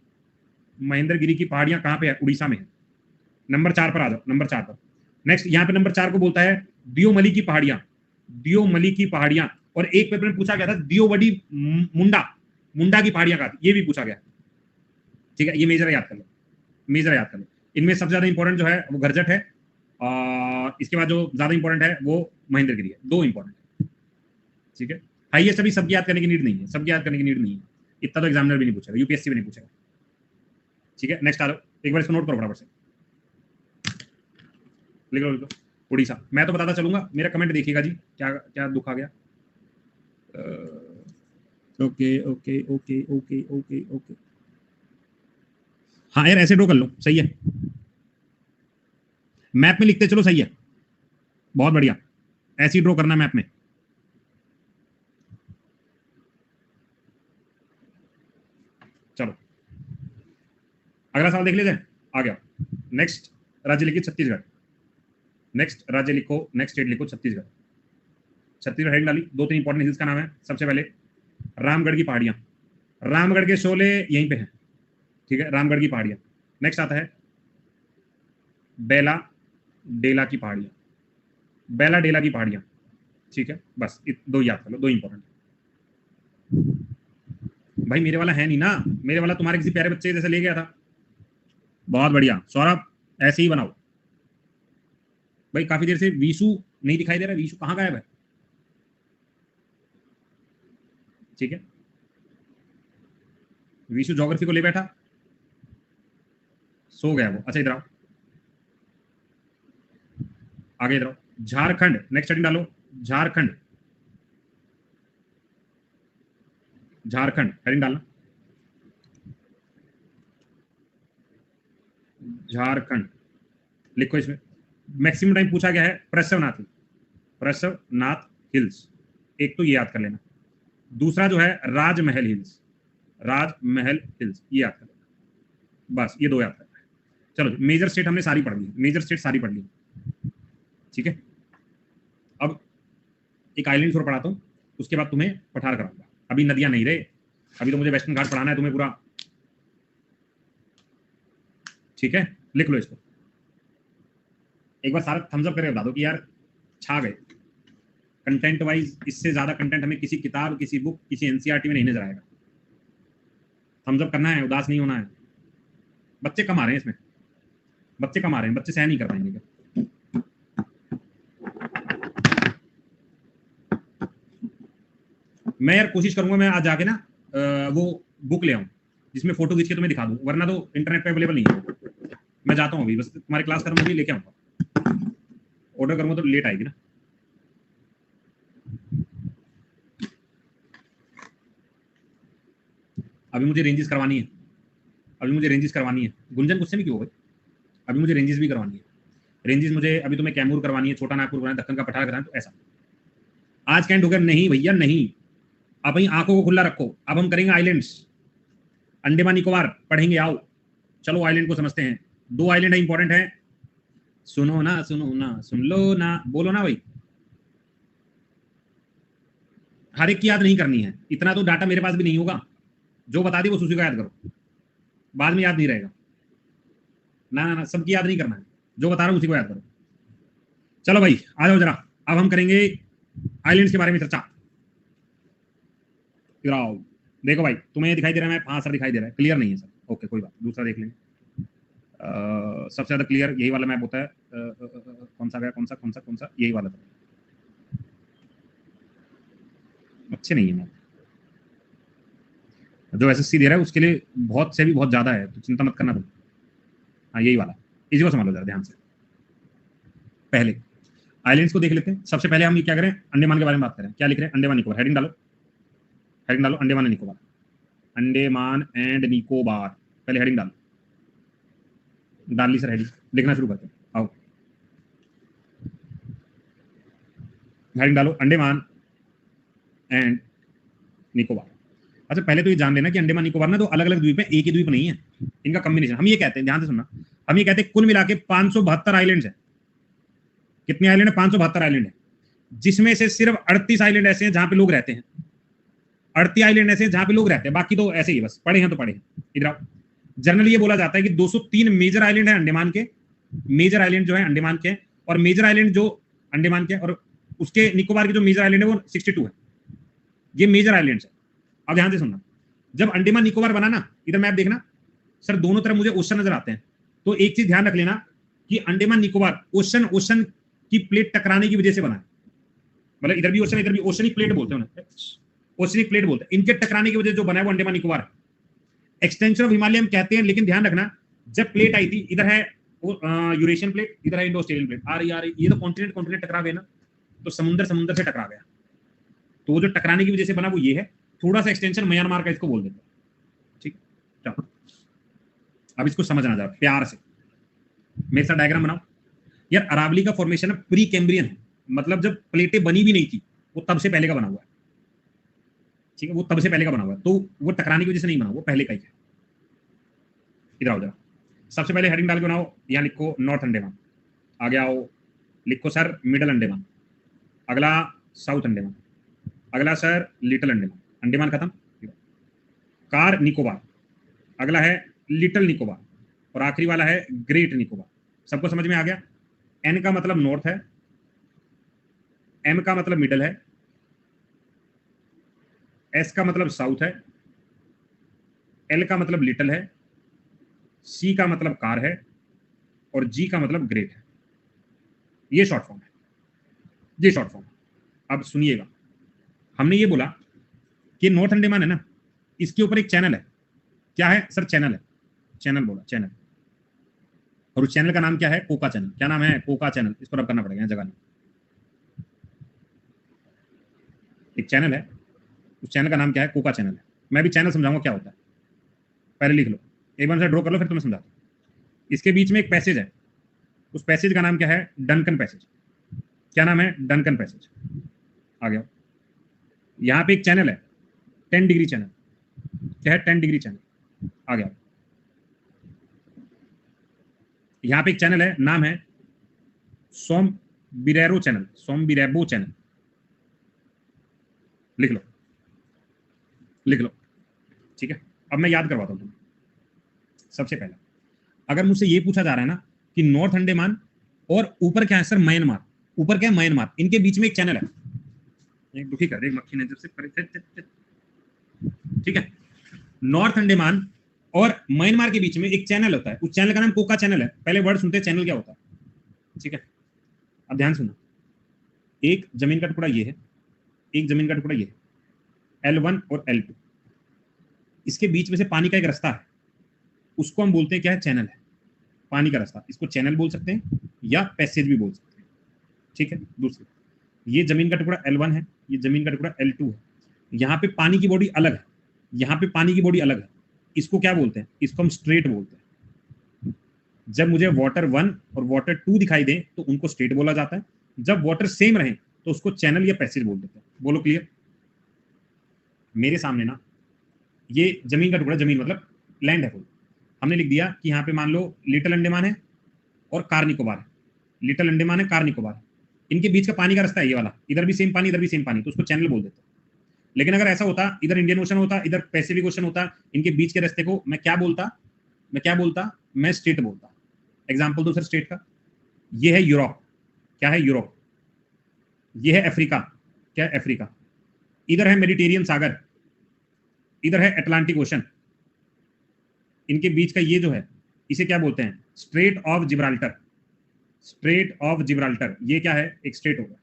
महेंद्रगिरी की पहाड़ियां कहां पे है? उड़ीसा में है। नंबर 4 पर आ जाओ, नंबर 4 पर। नेक्स्ट यहाँ पे नंबर 4 को बोलता है दियोमली की पहाड़ियां, दियोमली की पहाड़ियां और एक पेपर में पूछा गया था दियोवडी मुंडा, मुंडा की पहाड़ियां कहाँ थी, ये भी पूछा गया। ठीक है, ये मेजर याद कर लो, मेजर याद कर लो। इनमें सबसे ज्यादा इंपॉर्टेंट जो है वो गरजट है, और इसके बाद जो ज्यादा इंपॉर्टेंट है वो महेंद्रगिरी है, दो इंपॉर्टेंट है। ठीक है, हाईएस्ट अभी सबकी याद करने की नीड नहीं है, सबकी याद करने की नीड नहीं है, इतना तो एग्जामिनर भी नहीं पूछेगा, यूपीएससी भी नहीं पूछेगा। ठीक है, नेक्स्ट आ लो, एक बार इसको नोट करो फटाफट से, लिख लो, उड़ीसा। मैं तो बताता चलूंगा, मेरा कमेंट देखिएगा जी, क्या क्या दुख आ गया। Okay okay okay okay okay okay, हाँ यार ऐसे ड्रॉ कर लो, सही है, मैप में लिखते चलो, सही है, बहुत बढ़िया, ऐसे ही ड्रॉ करना मैप में। चलो अगला सवाल देख लेते हैं, आ गया। नेक्स्ट राज्य लिखिए छत्तीसगढ़, नेक्स्ट राज्य लिखो, नेक्स्ट स्टेट लिखो छत्तीसगढ़। छत्तीसगढ़ हेडिंग डाली, दो तीन इंपॉर्टेंट हिल्स का नाम है। सबसे पहले रामगढ़ की पहाड़ियां, रामगढ़ के शोले यहीं पे हैं। ठीक है, रामगढ़ की पहाड़ियां। नेक्स्ट आता है बेला डेला की पहाड़ियां, बेला डेला की पहाड़ियां। ठीक है, बस दो याद कर लो, दो इंपॉर्टेंट। भाई मेरे वाला है नहीं ना, मेरे वाला तुम्हारे किसी प्यारे बच्चे जैसे ले गया था। बहुत बढ़िया सौरभ, ऐसे ही बनाओ। भाई काफी देर से वीशु नहीं दिखाई दे रहा, वीशु कहाँ गायब है? ठीक है, वीशु ज्योग्राफी को ले बैठा, सो गया वो। अच्छा इधर आओ, आगे इधर आओ। झारखंड, नेक्स्ट हेडिंग डालो, झारखंड, झारखंड हेडिंग डालना, झारखंड लिखो। इसमें मैक्सिमम टाइम पूछा गया है प्रसवनाथ, प्रसवनाथ हिल्स, एक तो ये याद कर लेना। दूसरा जो है राजमहल हिल्स, राजमहल हिल्स, ये याद कर लेना, बस ये दो याद करना है। चलो मेजर स्टेट हमने सारी पढ़ ली, मेजर स्टेट सारी पढ़ ली। ठीक है, अब एक आइलैंड और पढ़ाता हूँ, उसके बाद तुम्हें पठार कराऊंगा। अभी नदियां नहीं रहे, अभी तो मुझे वेस्टर्न घाट पढ़ाना है तुम्हें पूरा। ठीक है, लिख लो इसको, एक बार सारा थम्स अप करके बता दो कि यार छा गए। कंटेंट वाइज इससे ज्यादा कंटेंट हमें किसी किताब, किसी बुक, किसी एनसीईआरटी में नहीं नजर आएगा। थम्स अप करना है, उदास नहीं होना है। बच्चे कम आ रहे हैं इसमें, बच्चे कम आ रहे हैं, बच्चे सहन नहीं कर पाएंगे क्या? मैं यार कोशिश करूंगा, मैं आज जाके ना वो बुक ले आऊं जिसमें फोटो खींच के तुम्हें दिखा दूं, वरना तो इंटरनेट पे अवेलेबल नहीं है। मैं जाता हूं अभी, बस तुम्हारी क्लास खत्म होगी लेके आऊंगा। ऑर्डर करूंगा तो लेट आएगी ना। अभी मुझे रेंजेस करवानी है, अभी मुझे रेंजेस करवानी है। गुंजन गुस्से में क्यों हो गई? अभी मुझे रेंजेस भी करवानी है, रेंजेस मुझे अभी तुम्हें कैमूर करवानी है, छोटा नागपुर करवाना है, दक्कन का पठार कराना है। तो ऐसा आज कैंट हो गया? नहीं भैया नहीं, अब वही आंखों को खुला रखो। अब हम करेंगे आइलैंड्स, अंडमान निकोबार पढ़ेंगे, आओ चलो आइलैंड को समझते हैं। दो आइलैंड है इंपॉर्टेंट है, सुनो ना सुनो ना, सुन लो ना, बोलो ना भाई। हर एक की याद नहीं करनी है, इतना तो डाटा मेरे पास भी नहीं होगा। जो बता दी वो उसी को याद करो, बाद में याद नहीं रहेगा। ना ना ना, सबकी याद नहीं करना है, जो बता रहा हूं उसी को याद करो। चलो भाई आ जाओ जरा, अब हम करेंगे आइलैंड्स के बारे में चर्चा। देखो भाई तुम्हें दिखाई दे रहा है मैप? हाँ सर दिखाई दे रहा है, क्लियर नहीं है सर, ओके कोई बात, दूसरा देख लेंगे। सबसे ज्यादा क्लियर यही वाला मैप होता है। कौन सा गया, कौन सा कौन सा कौन सा, यही वाला था। अच्छे नहीं है मैप, जो एसएससी दे रहा है उसके लिए बहुत से भी बहुत ज्यादा है, तो चिंता मत करना तुम। हाँ यही वाला, इसी को संभालो जरा ध्यान से। पहले आइलैंड्स को देख लेते हैं। सबसे पहले हम ये क्या करें, अंडमान के बारे में बात करें। क्या लिख रहे हैं? अंडमान निकोबार, हेडिंग डालो, हेडिंग डालो, अंडमान एंड निकोबार, अंडमान एंड निकोबार, पहले हेडिंग डालो। डाल ली सर हेडिंग, लिखना शुरू करते हैं, आओ हेडिंग डालो, अंडमान एंड निकोबार। अच्छा पहले तो ये जान लेना कि अंडमान निकोबार ना दो अलग अलग द्वीप है, एक ही द्वीप नहीं है, इनका कॉम्बिनेशन। हम ये कहते हैं, ध्यान से सुनना, हम ये कहते हैं कुल मिला के 572 आइलैंड्स है। कितने आइलैंड है? 572 आइलैंड है, जिसमें से सिर्फ 38 आइलैंड ऐसे हैं जहां पे लोग रहते हैं। 38 आइलैंड ऐसे हैं जहां पे लोग रहते हैं, बाकी तो ऐसे ही बस पड़े हैं तो पड़े हैं। इधर आओ, जनरली ये बोला जाता है कि 203 मेजर आइलैंड है अंडमान के, मेजर आइलैंड जो है अंडमान के, और मेजर आइलैंड जो अंडमान के, और उसके निकोबार के जो मेजर आइलैंड है वो 62 है। ये मेजर आइलैंड्स है। अब ध्यान से सुनना, जब अंडमान निकोबार बना ना, इधर मैप देखना सर, दोनों तरफ मुझे ओशन नजर आते हैं। तो एक चीज ध्यान रख लेना कि अंडमान निकोबार ओशन की प्लेट टकराने की वजह से बना है। मतलब इधर भी ओशन, इधर भी ओशनिक प्लेट बोलते हैं उन्हें, ओशनिक प्लेट बोलते हैं। इनके टकराने की वजह से जो बना है वो अंडमान निकोबार है। एक्सटेंशन ऑफ हिमालय हम कहते हैं, लेकिन ध्यान रखना जब प्लेट आई थी, इधर है यूरेशियन प्लेट, इधर है इंडो ऑस्ट्रेलियन प्लेट, आ रही ये तो कॉन्टिनेंट टकरा गए ना, तो समुद्र से टकरा गया। तो वो जो टकराने की वजह से बना वो ये है। थोड़ा सा एक्सटेंशन म्यांमार का इसको बोल देते हैं। ठीक, चलो अब इसको समझना जरा प्यार से, मेरे साथ डायग्राम बनाओ यार। अरावली का फॉर्मेशन प्री कैम्ब्रियन है, मतलब जब प्लेटें बनी भी नहीं थी, वो तब से पहले का बना हुआ है। ठीक है, वो तब से पहले का बना हुआ है, तो वो टकराने की वजह से नहीं बना, वो पहले का ही है। इधर आओ जरा, सबसे पहले हेडिंग डाल के बनाओ। यहाँ लिखो नॉर्थ अंडमान, आगे आओ लिखो सर मिडल अंडमान, अगला साउथ अंडमान, अगला सर लिटिल अंडमान, अंडमान खत्म। कार निकोबार, अगला है लिटिल निकोबार, और आखिरी वाला है ग्रेट निकोबार। सबको समझ में आ गया? एन का मतलब नॉर्थ है, एम का मतलब मिडल है, एस का मतलब साउथ है, एल का मतलब लिटिल है, सी का मतलब कार है, और जी का मतलब ग्रेट है। ये शॉर्ट फॉर्म है, ये शॉर्ट फॉर्म। अब सुनिएगा, हमने ये बोला कि नॉर्थ अंडमान है ना, इसके ऊपर एक चैनल है। क्या है सर? चैनल है, चैनल बोला, चैनल। और उस चैनल का नाम क्या है? Coca channel. क्या नाम है? Coca channel. इसको रब करना पड़ेगा जगह नहीं। एक चैनल है, उस चैनल का नाम क्या है? कोका चैनल है। मैं भी चैनल समझाऊंगा क्या होता है, पहले लिख लो, एक बार से ड्रॉ कर लो, फिर तुम्हें समझाता हूं। इसके बीच में एक पैसेज है, उस पैसेज का नाम क्या है? Duncan passage. क्या नाम है? Duncan passage. आ गया। यहां पे एक चैनल है 10 डिग्री चैनल। क्या है? 10 डिग्री चैनल। आ गया। यहां पे एक चैनल है, नाम है सोम बिरेरो चैनल, सोम बिरेबो चैनल। लिख लो, लिख लो। ठीक है, अब मैं याद करवाता हूं तुम्हें। सबसे पहला, अगर मुझसे ये पूछा जा रहा है ना कि नॉर्थ अंडमान और ऊपर क्या है सर? म्यांमार। ऊपर क्या है? म्यांमार। इनके बीच में एक चैनल है। एक दुखी कर दे मक्खी ने जब से। ठीक है, नॉर्थ अंडमान और म्यांमार के बीच में एक चैनल होता है, उस चैनल का नाम कोका चैनल है। पहले वर्ड सुनते हैं चैनल क्या होता है। ठीक है, अब ध्यान सुनो, एक जमीन का टुकड़ा ये है, एक जमीन का टुकड़ा ये है, L1 और L2। इसके बीच में से पानी का एक रास्ता है, उसको हम बोलते हैं क्या है? चैनल है, पानी का रास्ता। इसको चैनल बोल सकते हैं या पैसेज भी बोल सकते हैं। ठीक है, दूसरी, ये जमीन का टुकड़ा L1 है, ये जमीन का टुकड़ा L2 है। यहाँ पे पानी की बॉडी अलग है, यहाँ पे पानी की बॉडी अलग है। इसको क्या बोलते हैं? इसको हम स्ट्रेट बोलते हैं। जब मुझे वाटर 1 और वाटर 2 दिखाई दे तो उनको स्ट्रेट बोला जाता है। जब वाटर सेम रहे तो उसको चैनल या पैसेज बोल देते हैं। बोलो क्लियर? मेरे सामने ना ये जमीन का टुकड़ा, जमीन मतलब लैंड है फुल, हमने लिख दिया कि यहाँ पे मान लो लिटिल अंडमान है और कार निकोबार है। लिटिल अंडमान है, कार निकोबार है। इनके बीच का पानी का रास्ता है ये वाला, इधर भी सेम पानी, इधर भी सेम पानी, तो उसको चैनल बोल देते हैं। लेकिन अगर ऐसा होता, इधर इंडियन ओशन होता, इधर पैसिफिक ओशन होता, इनके बीच के रास्ते को मैं क्या बोलता? मैं स्टेट बोलता। एग्जाम्पल दो सर स्टेट का। ये है यूरोप। क्या है? यूरोप। ये है अफ्रीका। क्या है? अफ्रीका। इधर है मेडिटेरियन सागर, इधर है अटलांटिक ओशन। इनके बीच का ये जो है, इसे क्या बोलते हैं? Straight of Gibraltar. Straight of Gibraltar, ये क्या है? एक स्ट्रेट होगा,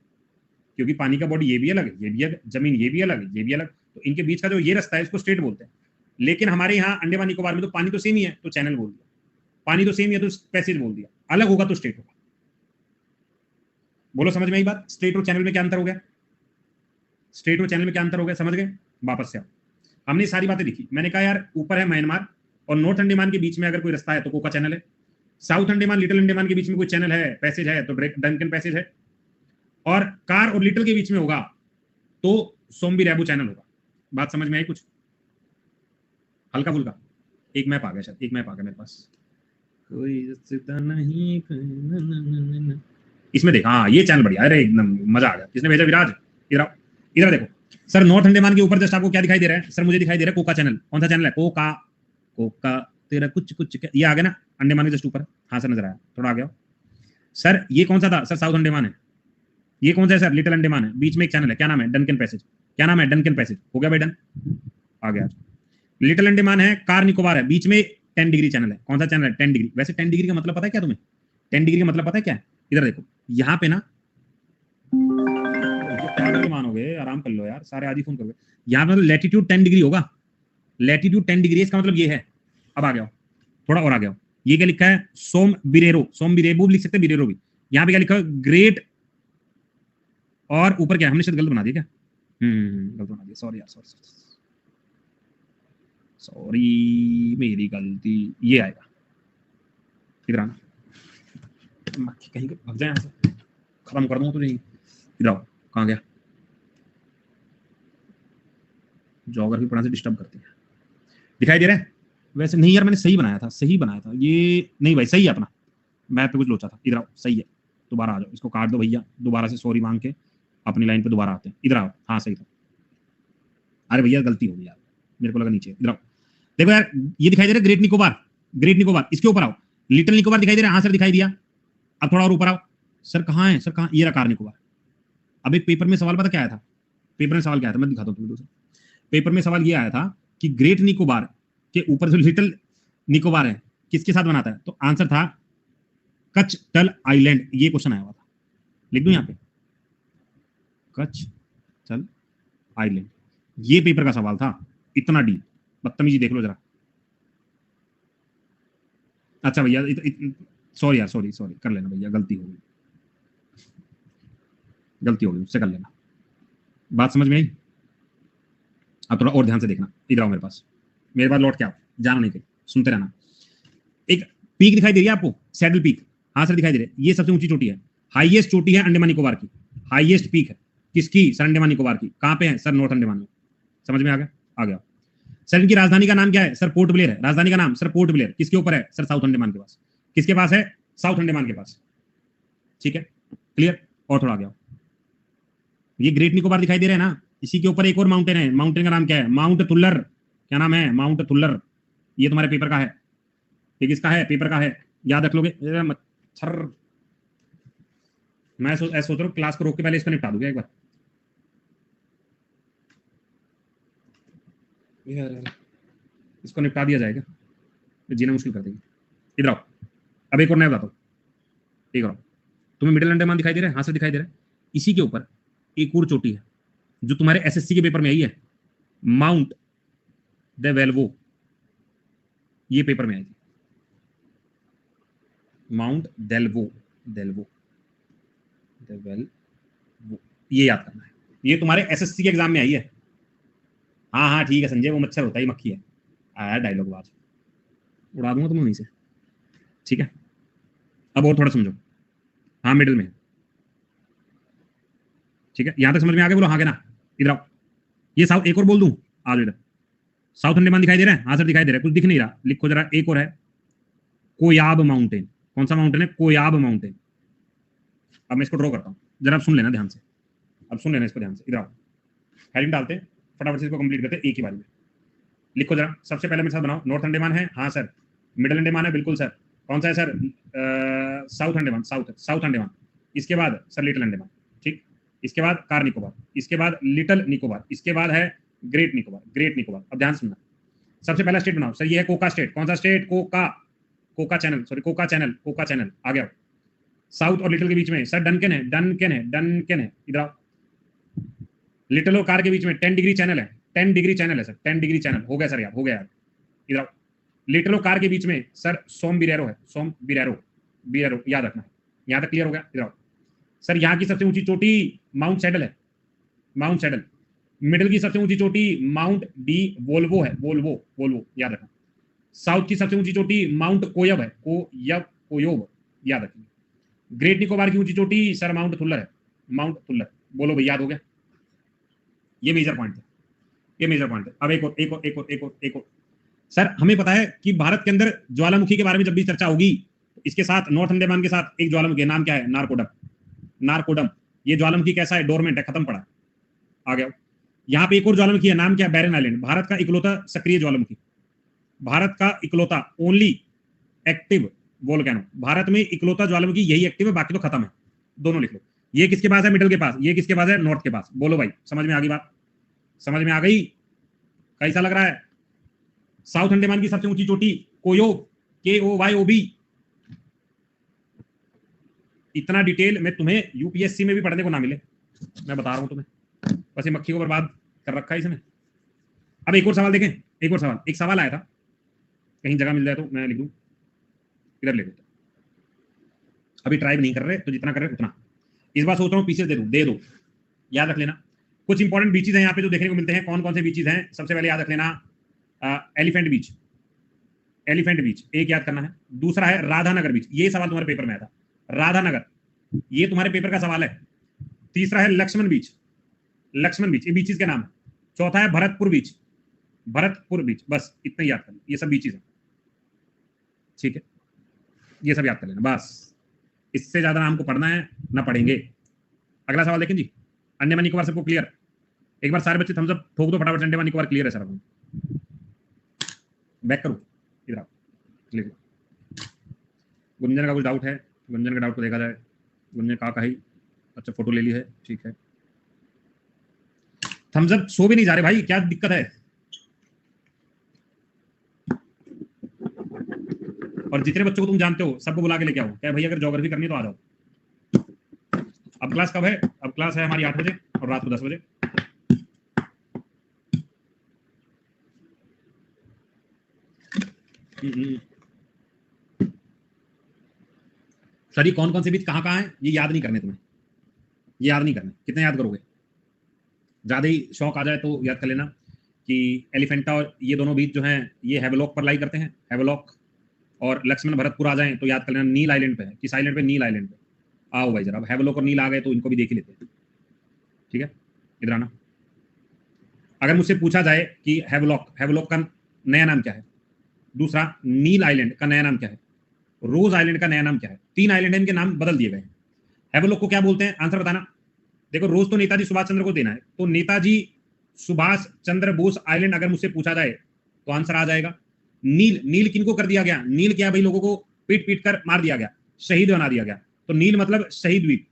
क्योंकि पानी का बॉडी ये भी अलग है, ये भी अलग, जमीन ये भी अलग है, ये भी अलग, तो इनके बीच का जो ये रास्ता है इसको स्ट्रेट बोलते हैं। लेकिन हमारे यहाँ अंडमान निकोबार में तो पानी तो सेम ही है, तो चैनल बोल दिया। पानी तो सेम ही है तो पैसेज बोल दिया। अलग होगा तो स्ट्रेट होगा। बोलो समझ में आई बात? स्ट्रेट और चैनल में क्या अंतर हो गया? स्ट्रेट और चैनल में क्या अंतर हो गया? समझ गए? वापस से आओ, हमने सारी बातें लिखी। मैंने कहा यार ऊपर है म्यांमार और नॉर्थ अंडमान के बीच में अगर कोई रास्ता है तो कोका चैनल है। साउथ अंडमान लिटिल अंडमान के बीच में कोई चैनल है, पैसेज है, तो डंकन पैसेज है। और कार और लिटिल के बीच में होगा तो सोम्बिरेबो चैनल होगा। बात समझ में आई कुछ? हल्का फुल्का। एक मैप आ गया, शायद एक मैप आ गया मेरे पास। कोई रिश्ता नहीं, इसमें देखा, हाँ ये चैनल बढ़िया, अरे एकदम मजा आ गया। किसने भेजा? विराज। इधर इधर देखो सर, नॉर्थ अंडमान के ऊपर जस्ट आपको क्या दिखाई दे रहा है सर? मुझे दिखाई दे रहा है कोका चैनल। कौन सा चैनल है? कोका। कोका तेरा कुछ ये आ गया ना अंडमान के जस्ट ऊपर। हाँ सर नजर आया, थोड़ा आ गया सर। ये कौन सा था सर? साउथ अंडमान है। ये कौन सा है सर? लिटिल अंडमान है। बीच में एक चैनल है, क्या नाम है? Duncan passage. क्या नाम है, डनकन पैसेज, हो गया भाई डन, आ गया। लिटिल अंडमान है, कार निकोबार है, बीच में 10 डिग्री चैनल है, कौन सा चैनल है, 10 डिग्री। वैसे 10 डिग्री का मतलब पता है क्या तुम्हें, 10 डिग्री का मतलब पता है क्या है, इधर देखो, यहाँ पे ना, मानोगे, आराम कर लो यार, सारे आदि फोन करोगे, यहाँ पे मतलब लैटिट्यूड 10 डिग्री होगा, लैटिट्यूड 10 डिग्री, इसका मतलब ये है। अब आ गया, थोड़ा और आ गया, ये क्या लिखा है, सोम बिरेरो, सोम बिरेबो लिख सकते हैं, बिरेरो भी। यहाँ पे क्या लिखा है, ग्रेट, और ऊपर क्या, हमने शायद गलत बना दिया क्या, गलत बना दिया, सॉरी यार, सॉरी सॉरी, मेरी गलती, ये आएगा, इधर आना, मक्खी कहीं भाग जाए यहाँ से, खत्म कर दूं तुझे, इधर आओ, कहाँ गया, जॉगर की पढ़ा से डिस्टर्ब करती है, दिखाई दे रहा है, वैसे नहीं यार, मैंने सही बनाया था, सही बनाया था ये, नहीं भाई सही है अपना, मैप पे कुछ लोचा था, इधर आओ, सही है, दोबारा आ जाओ, इसको काट दो भैया, दोबारा से सॉरी मांग के अपनी लाइन पे दोबारा आते हैं, इधर आओ, हाँ सही था, अरे भैया गलती हो गई यार, मेरे को लगा नीचे, इधर आओ, देखो यार ये दिखाई दे रहा है ग्रेट निकोबार, ग्रेट निकोबार, इसके ऊपर आओ, लिटिल निकोबार दिखाई दे रहा है, हाँ सर दिखाई दिया, अब थोड़ा और ऊपर आओ, सर कहाँ है, सर कहाँ, ये रहा कार निकोबार। अब एक पेपर में सवाल पता क्या आया था, पेपर में सवाल क्या आया था, मैं दिखाता हूँ तुम्हें दूसरा, पेपर में सवाल ये आया था कि ग्रेट निकोबार के ऊपर जो लिटिल निकोबार है किसके साथ बनाता है, तो आंसर था कच टल आइलैंड, ये क्वेश्चन आया हुआ था, लिख दूं यहाँ पे, कच टल आइलैंड, ये पेपर का सवाल था, इतना डीप, बदतमीजी देख लो जरा। अच्छा भैया सॉरी यार, सॉरी सॉरी, कर लेना भैया, गलती हो गई, गलती हो गई, उससे कर लेना, बात समझ में आई। अब थोड़ा और ध्यान से देखना, इधर आओ मेरे पास लौट के आओ, जाना नहीं कहीं, सुनते रहना। एक पीक दिखाई दे रही है आपको, सैडल पीक, हाँ सर दिखाई दे रही है, ये सबसे ऊंची चोटी है, हाईएस्ट चोटी है अंडमान निकोबार की, हाईएस्ट पीक है किसकी, सर अंडमान निकोबार की, कहाँ पे है सर, नॉर्थ अंडमान में, समझ में आ गया, आ गया। सर इनकी राजधानी का नाम क्या है, सर पोर्ट ब्लेयर है, राजधानी का नाम सर पोर्ट ब्लेयर, किसके ऊपर है, सर साउथ अंडमान के पास, किसके पास है, साउथ अंडमान के पास, ठीक है क्लियर। और थोड़ा आ गया, ये ग्रेट निकोबार दिखाई दे रहे हैं ना, इसी के ऊपर एक और माउंटेन है, माउंटेन का नाम क्या है, माउंट थुल्लर, क्या नाम है, माउंट थुल्लर, ये तुम्हारे पेपर का है, ये किसका है, पेपर का है, याद रख लोगे, मच्छर, मैं सोच रहा हूँ क्लास को रोक के पहले इसको निपटा दूंगा एक बार, इसको निपटा दिया जाएगा, जीना मुश्किल कर देंगे। इधर आओ, अब एक और नया बताता हूँ, ठीक है, तुम्हें मिडिल अंडमान दिखाई दे रहा है, हाँ सर दिखाई दे रहा है, इसी के ऊपर एक और चोटी है जो तुम्हारे एसएससी के पेपर में आई है, माउंट द वेल्वो, ये पेपर में आई थी, माउंट डेल्वो, डेल्वो, डेल्वो, ये याद करना है, ये तुम्हारे एसएससी के एग्जाम में आई है। हाँ हाँ ठीक है संजय, वो मच्छर होता है, मक्खी है, आया डायलॉग बात, उड़ा दूंगा तुम्हें वहीं से, ठीक है। अब और थोड़ा समझो, हाँ मिडिल में, ठीक है, यहां तक समझ में आ गया, बोलो हाँ के ना, इधर आओ, ये साउथ, एक और बोल दूं, आज इधर साउथ अंडमान दिखाई दे रहा है, हाँ सर दिखाई दे रहा है, कुछ दिख नहीं रहा, लिखो जरा, एक और है कोयाब माउंटेन, कौन सा माउंटेन है, कोयाब माउंटेन। अब मैं इसको ड्रॉ करता हूँ, जरा आप सुन लेना ध्यान से, अब सुन लेना इसको ध्यान से, इधर आओ, हेडिंग डालते हैं फटाफट से, इसको कंप्लीट करते हैं एक ही बार में, लिखो जरा, सबसे पहले मेरे साथ बनाओ, नॉर्थ अंडमान है, हाँ सर, मिडिल अंडमान है, बिल्कुल सर, कौन सा है sir, south Andaman, south Andaman, इसके बाद सर लिटिल अंडमान, ठीक, इसके बाद कार निकोबार, इसके बाद लिटिल निकोबार, इसके बाद है ग्रेट निकोबार, ग्रेट निकोबार। अब ध्यान सुनना, सबसे पहला स्टेट बनाओ, सर ये है कोका स्टेट, कौन सा state, Coco, Coco Channel, sorry Coco Channel, Coco Channel, आ गया। साउथ और लिटिल के बीच में सर डनकन है, डनकन है, डनकन है, इधर आओ, लिटिल और कार के बीच में 10 डिग्री चैनल है, 10 डिग्री चैनल है सर, 10 डिग्री चैनल, हो गया सर यार, हो गया यार, इधर आओ, लिटिल और कार के बीच में सर सोम बिरेरो है, सोम बिरेरो, बिरेरो याद रखना है, यहाँ तक क्लियर हो गया। इधर आओ सर, यहाँ की सबसे ऊंची चोटी माउंट सैडल है, माउंट सैडल, मिडिल की सबसे ऊंची चोटी माउंट डी वोल्वो है, वोल्वो, वोल्वो याद रखना, साउथ की सबसे ऊंची चोटी माउंट कोयब है, कोयब, कोयोब याद रखना, ग्रेट निकोबार की ऊंची चोटी सर माउंट थुल्लर है, माउंट थुल्लर, बोलो भाई याद हो गया, ये मेजर पॉइंट है, ये मेजर पॉइंट है। अब एक और, एक और, एक और, एक और, एक और, सर हमें पता है कि भारत के अंदर ज्वालामुखी के बारे में जब भी चर्चा होगी, इसके साथ नॉर्थ अंडमान के साथ एक ज्वालामुखी, नाम क्या है, नारकोडम, नारकोडम, ये ज्वालामुखी कैसा है, डोरमेंट है, खत्म पड़ा, आ गया। यहाँ पे एक और ज्वालामुखी है, नाम क्या है, बैरन आइलैंड, भारत का इकलौता सक्रिय ज्वालामुखी, भारत का इकलौता ओनली एक्टिव वोल्केनो, भारत में इकलौता ज्वालामुखी यही एक्टिव है, बाकी तो खत्म है, दोनों लिख लो। ये किसके पास है, मिडिल के पास, ये किसके पास है, नॉर्थ के पास, बोलो भाई समझ में आ गई बात, समझ में आ गई? कैसा लग रहा है? साउथ अंडमान की सबसे ऊंची चोटी कोयोब, KOYOB। इतना डिटेल मैं तुम्हें यूपीएससी में भी पढ़ने को ना मिले, मैं बता रहा हूं तुम्हें। बस ये मक्खी को बर्बाद कर रखा है इसने। अब एक और सवाल देखें, एक और सवाल। एक सवाल आया था, कहीं जगह मिल जाए तो मैं लिख दूं, इधर ले लेते। अभी ट्राई नहीं कर रहे तो जितना कर रहे उतना। इस बार सोच रहा हूँ पीछे दे दो, याद रख लेना। कुछ इंपॉर्टेंट बीचेज हैं यहाँ पे जो देखने को मिलते हैं। कौन कौन से बीचेज हैं? सबसे पहले याद रख लेना एलिफेंट बीच, एलिफेंट बीच एक याद करना है। दूसरा है राधानगर बीच, ये सवाल तुम्हारे पेपर में आया था, राधानगर, ये तुम्हारे पेपर का सवाल है। तीसरा है लक्ष्मण बीच, लक्ष्मण बीच, ये बीचेज के नाम है। चौथा है भरतपुर बीच, भरतपुर बीच। बस इतना याद करना, ये सब बीचेज है, ठीक है, ये सब याद कर लेना बस। इससे ज्यादा नाम को पढ़ना है ना पढ़ेंगे। अगला सवाल देखें जी। अंडमान निकोबार सबको क्लियर? एक बार सारे बच्चे थम्स अप ठोक दो फटाफट। अंडमान निकोबार क्लियर है सर? बैक करो इधर आओ, लिखो। गुंजन का कुछ डाउट है? गुंजन का डाउट को देखा जाए। गुंजन का ही अच्छा फोटो ले ली है, ठीक है। थम्स अप सो भी नहीं जा रहे भाई, क्या दिक्कत है? और जितने बच्चों को तुम जानते हो सबको बुला के लेके आओ, क्या भैया अगर ज्योग्राफी करनी है तो आ जाओ। अब क्लास कब है? अब क्लास है हमारी 8 बजे और रात को 10 बजे। सर कौन कौन से बीच कहाँ कहाँ है ये याद नहीं करने तुम्हें, ये याद नहीं करने। कितने याद करोगे? ज्यादा ही शौक आ जाए तो याद कर लेना कि एलिफेंटा और ये दोनों बीच जो हैं ये हैवलॉक पर लाई करते हैं, हैवलॉक। और लक्ष्मण भरतपुर आ जाए तो याद कर लेना नील आइलैंड पे है। किस आइलैंड पे? नील आइलैंड पे। आओ भाई जरा, अब हैवलॉक और नील आ गए तो इनको भी देख ही लेते हैं, ठीक है। इधर आना। अगर मुझसे पूछा जाए कि हैवलॉक, हैवलॉक का नया नाम क्या है? दूसरा नील आइलैंड का नया नाम क्या है? रोज आइलैंड का नया नाम क्या है? 3 आइलैंड है, इनके नाम बदल दिए गए हैं। हैवलॉक को क्या बोलते हैं? आंसर बताना। देखो रोज तो नेताजी सुभाष चंद्र को देना है, तो नेताजी सुभाष चंद्र बोस आइलैंड अगर मुझसे पूछा जाए तो आंसर आ जाएगा नील। नील किनको कर दिया गया? नील क्या भाई, लोगों को पीट पीट कर मार दिया गया, शहीद बना दिया गया, तो नील मतलब शहीद द्वीप।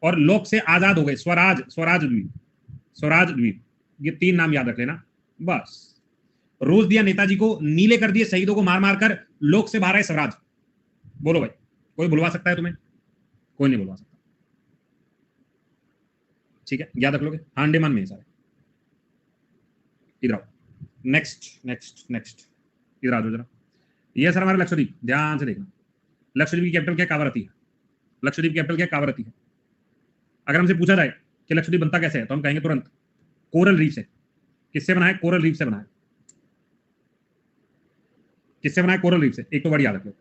और लोक से आजाद हो गए, स्वराज, स्वराज द्वीप, स्वराज द्वीप। ये 3 नाम याद रख लेना बस। रोज दिया नेताजी को, नीले कर दिए शहीदों को मार मार कर, लोक से बाहर है स्वराज। बोलो भाई, कोई बुलवा सकता है तुम्हें? कोई नहीं बुलवा सकता, ठीक है, याद रख लोगे। अंडमान में सारे। इधर आओ, नेक्स्ट नेक्स्ट नेक्स्ट, इधर आ जाओ जरा। ये सर हमारा लक्षद्वीप, ध्यान से देखना। लक्षद्वीप की कैपिटल क्या? कावरती है। लक्षद्वीप की कैपिटल क्या? कावरती है। अगर हमसे पूछा जाए कि लक्षद्वीप बनता कैसे है तो हम कहेंगे तुरंत कोरल रीफ से। किससे बना है? कोरल रीफ से बना है। किससे बना है? कोरल रीफ से। एक तो वर्ड याद रख लो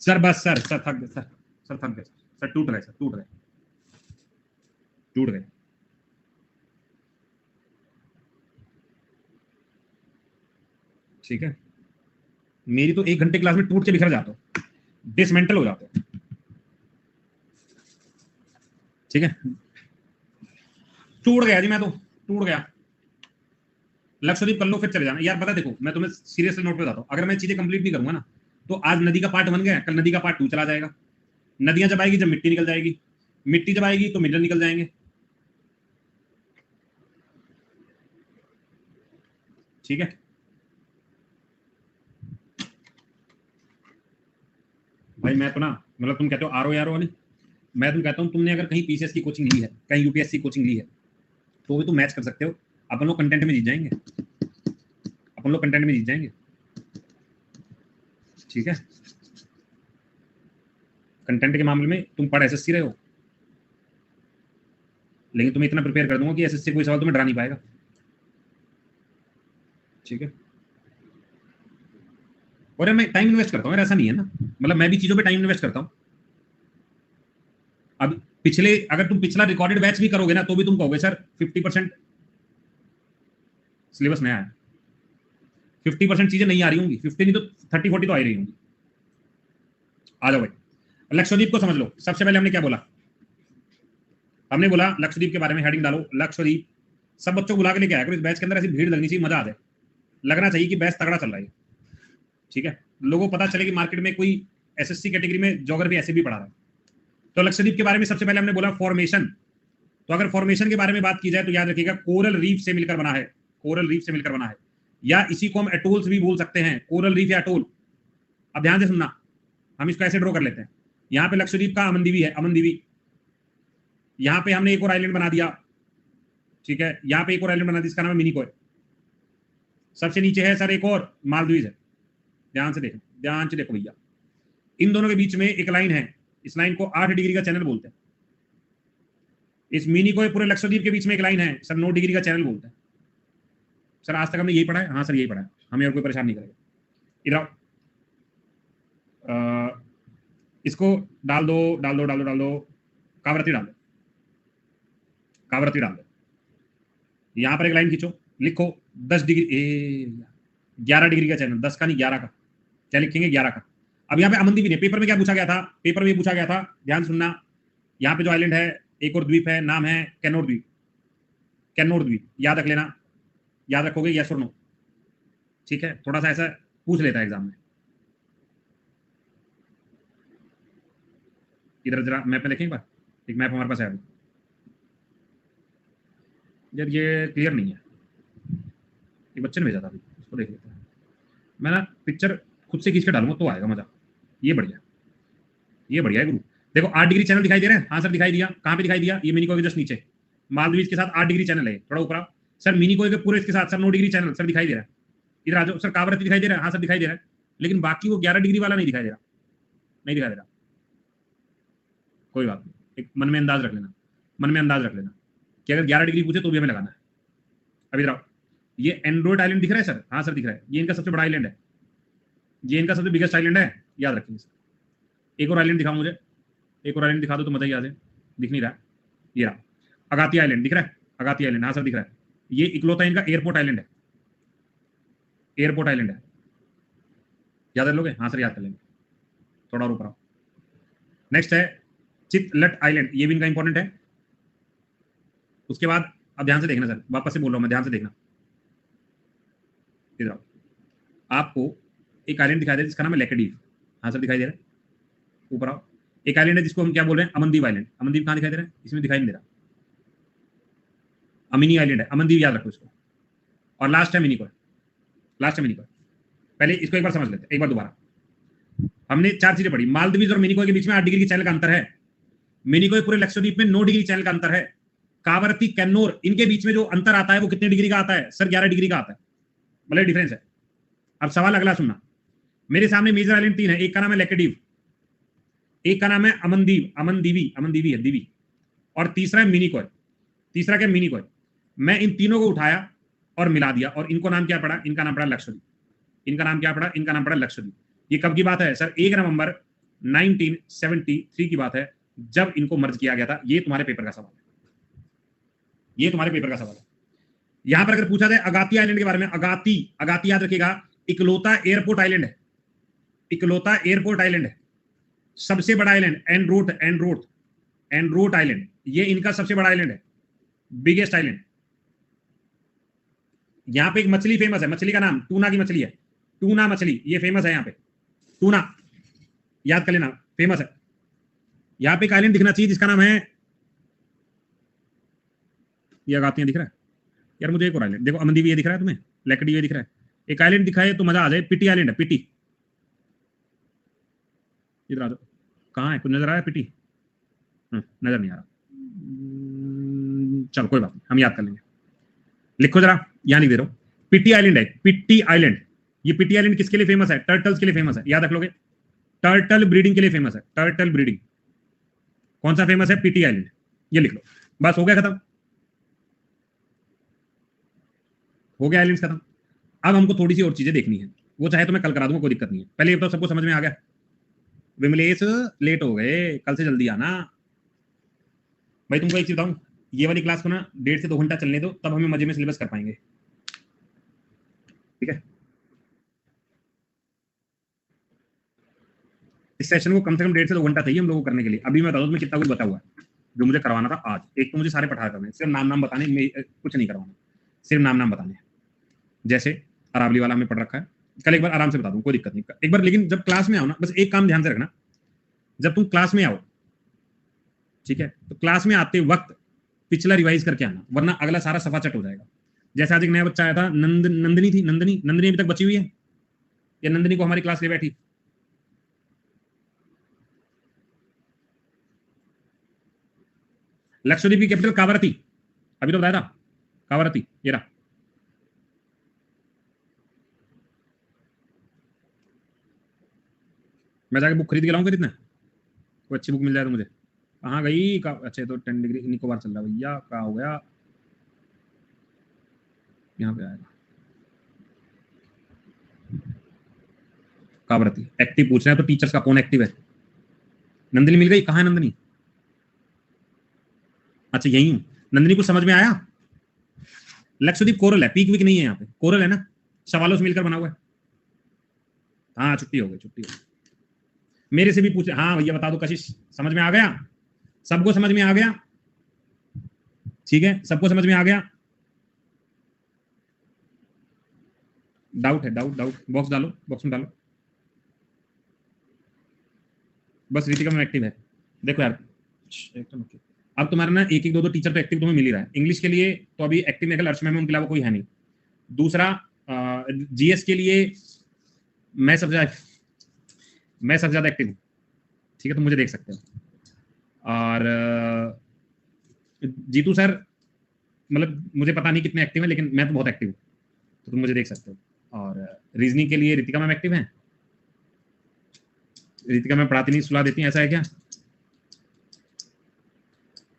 सर। बस सर, सर थक गए सर, सर थक गए सर, टूट गए सर, टूट गए, टूट गए। ठीक है, मेरी तो 1 घंटे क्लास में टूट के बिखर जाते हो, डिसमेंटल हो जाते हो, ठीक है। टूट गया जी, मैं तो टूट गया। लक्षद्वीप कर लो फिर चले जाना यार। पता देखो, मैं तुम्हें सीरियसली नोट पे बताता हूँ, अगर मैं चीजें कंप्लीट नहीं करूंगा ना तो आज नदी का पार्ट 1 गया, कल नदी का पार्ट 2 चला जाएगा। नदियां जब आएगी जब मिट्टी निकल जाएगी, मिट्टी जब आएगी तो मिनरल निकल जाएंगे, ठीक है। भाई मैं तो ना, मतलब तुम कहते हो आर ओ वाली, मैं तुम कहता हूँ तुमने अगर कहीं पीसीएस की कोचिंग ली है, कहीं यूपीएससी कोचिंग ली है, तो भी तुम मैच कर सकते हो। अपन लोग कंटेंट में जीत जाएंगे, अपन लोग कंटेंट में जीत जाएंगे, ठीक है। कंटेंट के मामले में तुम पढ़ एसएससी रहे हो, लेकिन तुम्हें इतना प्रिपेयर कर दूंगा कि एसएससी कोई सवाल तुम्हें डरा नहीं पाएगा, ठीक है। और मैं टाइम इन्वेस्ट करता हूँ, ऐसा नहीं है ना, मतलब मैं भी चीजों पे टाइम इन्वेस्ट करता हूँ। अब पिछले, अगर तुम पिछला रिकॉर्डेड बैच भी करोगे ना तो भी तुम कहोगे सर 50% सिलेबस नया है, 50% चीजें नहीं आ रही होंगी, 50 नहीं तो 30-40 तो आ ही रही होंगी। आ जाओ भाई, लक्षद्वीप को समझ लो। सबसे पहले हमने क्या बोला? हमने बोला लक्षद्वीप के बारे में हेडिंग डालो लक्षद्वीप। सब बच्चों को बुला के लेके आया करो, इस बैच के अंदर ऐसी भीड़ लगनी चाहिए, मजा आ जाए, लगना चाहिए कि बैच तगड़ा चल रहा है, ठीक है। लोगों को पता चले कि मार्केट में कोई एसएससी कैटेगरी में ज्योग्राफी ऐसे भी पढ़ा रहा है। तो लक्षद्वीप के बारे में सबसे पहले हमने बोला फॉर्मेशन, तो अगर फॉर्मेशन के बारे में बात की जाए तो याद रखिएगा कोरल रीफ से मिलकर बना है, कोरल रीफ से मिलकर बना है, या इसी को हम एटोल्स भी बोल सकते हैं, कोरल रीफ या एटोल। अब ध्यान से सुनना, हम इसको ऐसे ड्रॉ कर लेते हैं। यहाँ पे लक्षद्वीप का अमनदीवी है, अमनदीवी। यहाँ पे हमने एक और आइलैंड बना दिया, ठीक है, यहाँ पे एक और आइलैंड बना दिया, इसका नाम है मिनिकॉय। सबसे नीचे है सर एक और मालदीव है। ध्यान से देखो, ध्यान से देखो भैया, इन दोनों के बीच में एक लाइन है, इस लाइन को 8 डिग्री का चैनल बोलते हैं। इस मिनिकॉय पूरे लक्षद्वीप के बीच में एक लाइन है सर, 9 डिग्री का चैनल बोलते हैं। सर आज तक हमने यही पढ़ा है? हाँ सर यही पढ़ा है, हमें और कोई परेशान नहीं करेगा। इधर इसको डाल दो, डाल दो, डाल दो, डाल दो, कावरती डाल दो, कावरती डाल दो। यहां पर एक लाइन खींचो, लिखो 10 डिग्री, 11 डिग्री का चैनल, 10 का नहीं 11 का। क्या लिखेंगे? 11 का। अब यहाँ पे अमनदीवी ने, पेपर में क्या पूछा गया था? पेपर में पूछा गया था, ध्यान सुनना, यहाँ पे जो आइलैंड है, एक और द्वीप है, नाम है कैनोर द्वीप। कैनोर द्वीप याद रख लेना, याद रखोगे यस और नो, ठीक है? थोड़ा सा ऐसा पूछ लेता है एग्जाम में। इधर जरा मैप में देखें एक बार, एक मैप हमारे पास है अभी। यार ये क्लियर नहीं है, ये बच्चे ने भेजा था अभी, इसको देख लेते हैं। मैं ना पिक्चर खुद से खींच के डालूंगा तो आएगा मजा। ये बढ़िया, ये बढ़िया है गुरु। देखो 8 डिग्री चैनल दिखाई दे रहे हैं? हाँ सर दिखाई दिया। कहाँ पे दिखाई दिया? ये मिनिकॉय के जस्ट नीचे, मालदीव के साथ 8 डिग्री चैनल है, थोड़ा ऊपर आओ सर। मिनिकॉय के पूरे इसके साथ सर 9 डिग्री चैनल सर दिखाई दे रहा है। इधर आ जाओ सर, कावरती दिखाई दे रहा है? हाँ सर दिखाई दे रहा है, लेकिन बाकी वो 11 डिग्री वाला नहीं दिखाई दे रहा, नहीं दिखाई दे रहा। कोई बात नहीं, एक मन में अंदाज रख लेना, मन में अंदाज रख लेना कि अगर 11 डिग्री पूछे तो भी हमें लगाना है। अभी इधर आओ, ये एंड्रॉइड आइलैंड दिख रहा है सर? हाँ सर दिख रहा है, ये इनका सबसे बड़ा आइलैंड है, ये इनका सबसे बिगेस्ट आइलैंड है, याद रखेंगे सर। एक और आइलैंड दिखाओ मुझे, एक और आइलैंड दिखा दो तो मजा ही आ जाए। दिख नहीं रहा, ये रहा अगाती आइलैंड, दिख रहा है? अगाती आइलैंड, हाँ सर दिख रहा है। ये इकलौता इनका एयरपोर्ट आइलैंड है, एयरपोर्ट आइलैंड है, याद कर लोगे? हाँ सर याद कर लेंगे, थोड़ा और ऊपर आओ। नेक्स्ट है चितलट आइलैंड, ये भी इनका इंपॉर्टेंट है। उसके बाद अब ध्यान से देखना सर, वापस से बोल रहा हूं मैं, ध्यान से देखना। इधर आओ, आपको एक आइलैंड दिखाई दे जिसका नाम है लैकेडीव। हाँ सर दिखाई दे रहा है, ऊपर आओ। एक आइलैंड है जिसको हम क्या बोल रहे हैं? अमनदीव आइलैंड। अमनदीव कहाँ दिखाई दे रहा है? इसमें दिखाई नहीं दे रहा, अमिनी आइलैंड है, अमनदीव याद रखो इसको। और लास्ट है मिनिकॉय, लास्ट है मिनिकॉय। पहले इसको एक बार समझ लेते हैं, एक बार दोबारा। हमने 4 चीजें पढ़ी, मालदीव और मिनिकॉय के बीच में 8 डिग्री की चैनल का अंतर है। मिनिकॉय पूरे लक्षद्वीप में 9 डिग्री चैनल का अंतर है। कावरती, कैन्नोर, इनके बीच में जो अंतर आता है वो कितने डिग्री का आता है सर? 11 डिग्री का आता है, मतलब डिफरेंस है। अब सवाल अगला सुनना, मेरे सामने मेजर आइलैंड 3 है, एक का नाम है लैकेडीव, एक का नाम है अमनदीव, अमनदीवी, अमनदीवी है दीवी, और तीसरा है मिनिकॉय। तीसरा क्या? मिनिकॉय। मैं इन तीनों को उठाया और मिला दिया और इनको नाम क्या पड़ा? इनका नाम पड़ा लक्षद्वीप। इनका नाम क्या पड़ा? इनका नाम पड़ा लक्षद्वीप। ये कब की बात है सर? 1 नवंबर 1973 की बात है, जब इनको मर्ज किया गया था। ये तुम्हारे पेपर का सवाल है, ये तुम्हारे पेपर का सवाल है। यहां पर अगर पूछा जाए अगाती आइलैंड के बारे में, अगाती, अगाती याद रखिएगा, इकलौता एयरपोर्ट आइलैंड है, इकलौता एयरपोर्ट आइलैंड है। सबसे बड़ा आइलैंड एंड्रोट, एंड्रोट, एंड्रोट आइलैंड, ये इनका सबसे बड़ा आइलैंड है, बिगेस्ट आइलैंड। यहां पे एक मछली फेमस है, मछली का नाम टूना की मछली है, टूना मछली, ये फेमस है यहाँ पे, टूना, याद कर लेना, फेमस है। यहां पे एक आइलैंड दिखना चाहिए जिसका नाम है, ये अगाती दिख रहा है यार मुझे? एक और आइलैंड देखो, अमनदीव ये दिख रहा है तुम्हें? लैकेडीव ये दिख रहा है? एक आइलैंड दिखाए तो मजा आ जाए, पिटी आइलैंड है, पिटी। इधर आ जाओ, कहाँ है? कुछ नजर आ रहा है? पिटी नजर नहीं आ रहा, चलो कोई बात नहीं, हम याद कर लेंगे। लिखो जरा, यहां नहीं दे रहा हूं, पिटी आइलैंड है, पिटी आइलैंड। ये पिटी आइलैंड किसके लिए फेमस है? टर्टल्स के लिए फेमस है, याद रख लोगे, टर्टल ब्रीडिंग के लिए फेमस है, टर्टल ब्रीडिंग। कौन सा फेमस है? पिटी आइलैंड, ये लिख लो, बस हो गया खत्म, हो गया आइलैंड खत्म। अब हमको थोड़ी सी और चीजें देखनी है, वो चाहे तो मैं कल करा दूंगा, कोई दिक्कत नहीं है। पहले ये तो सबको समझ में आ गया? विमलेश लेट हो गए, कल से जल्दी आना भाई। तुमको एक चीज बताऊं, ये वाली क्लास को ना 1.5 से 2 घंटा चलने दो, तब हमें मजे में सिलेबस कर पाएंगे, ठीक है? इस सेशन को कम से कम 1.5 से 2 घंटा चाहिए हम लोगों को करने के लिए। अभी मैं बता दूं मैं कितना कुछ बता हुआ है जो मुझे करवाना था आज। एक तो मुझे सारे पढ़ा करने, सिर्फ नाम नाम बताने, कुछ नहीं करवाना, सिर्फ नाम नाम बताने। जैसे अरावली वाला हमने पढ़ रखा है, कल एक बार आराम से बता दूं, कोई दिक्कत नहीं एक बार। लेकिन जब क्लास में आओ ना, बस एक काम ध्यान से रखना, जब तुम क्लास में आओ, ठीक है, तो क्लास में आते वक्त पिछला रिवाइज करके आना, वरना अगला सारा सफा चट हो जाएगा। जैसे आज एक नया बच्चा आया था, नंदनी थी, नंदनी अभी तक बची हुई है या नंदनी को हमारी क्लास ले बैठी? लक्षद्वीप की कैपिटल कावरती, अभी तो बताया था कावरती, ये रहा। मैं जाके बुक खरीद के लाऊं फिर इतना, कोई अच्छी बुक मिल जाए तो मुझे। कहाँ गई अच्छा तो 10 डिग्री निकोबार चल रहा है भैया, क्या हो गया? यहाँ पे आएगा कावरती। एक्टिव पूछ रहे हैं तो टीचर्स का कौन एक्टिव है? नंदिनी मिल गई, कहाँ है नंदिनी? अच्छा यही हूँ। नंदिनी को समझ में आया? लक्षद्वीप कोरल है, पीक विक नहीं है यहाँ पे, कोरल है ना, सवालों से मिलकर बना हुआ है। हाँ छुट्टी हो गई, छुट्टी हो गई। मेरे से भी पूछे, हाँ भैया बता दो कशिश, समझ में आ गया? सबको समझ में आ गया? ठीक है, सबको समझ में आ गया? डाउट है? डाउट बॉक्स डालो, बॉक्स में डालो। बस रितिका में एक्टिव है। देखो यार अब तुम्हारा ना एक दो टीचर तो एक्टिव तुम्हें मिल ही रहा है। इंग्लिश के लिए तो अभी एक्टिव मेरे अर्श मैम है, उनके अलावा कोई है नहीं। दूसरा जीएस के लिए मैं सबसे ज्यादा एक्टिव हूँ, ठीक है, तो मुझे देख सकते हो। और जीतू सर मतलब मुझे पता नहीं कितने एक्टिव है, लेकिन मैं तो बहुत एक्टिव हूँ, तो तुम मुझे देख सकते हो। और रीजनिंग के लिए रितिका मैम एक्टिव है। रितिका मैम पढ़ाती नहीं, सुला देती हैं, ऐसा है क्या?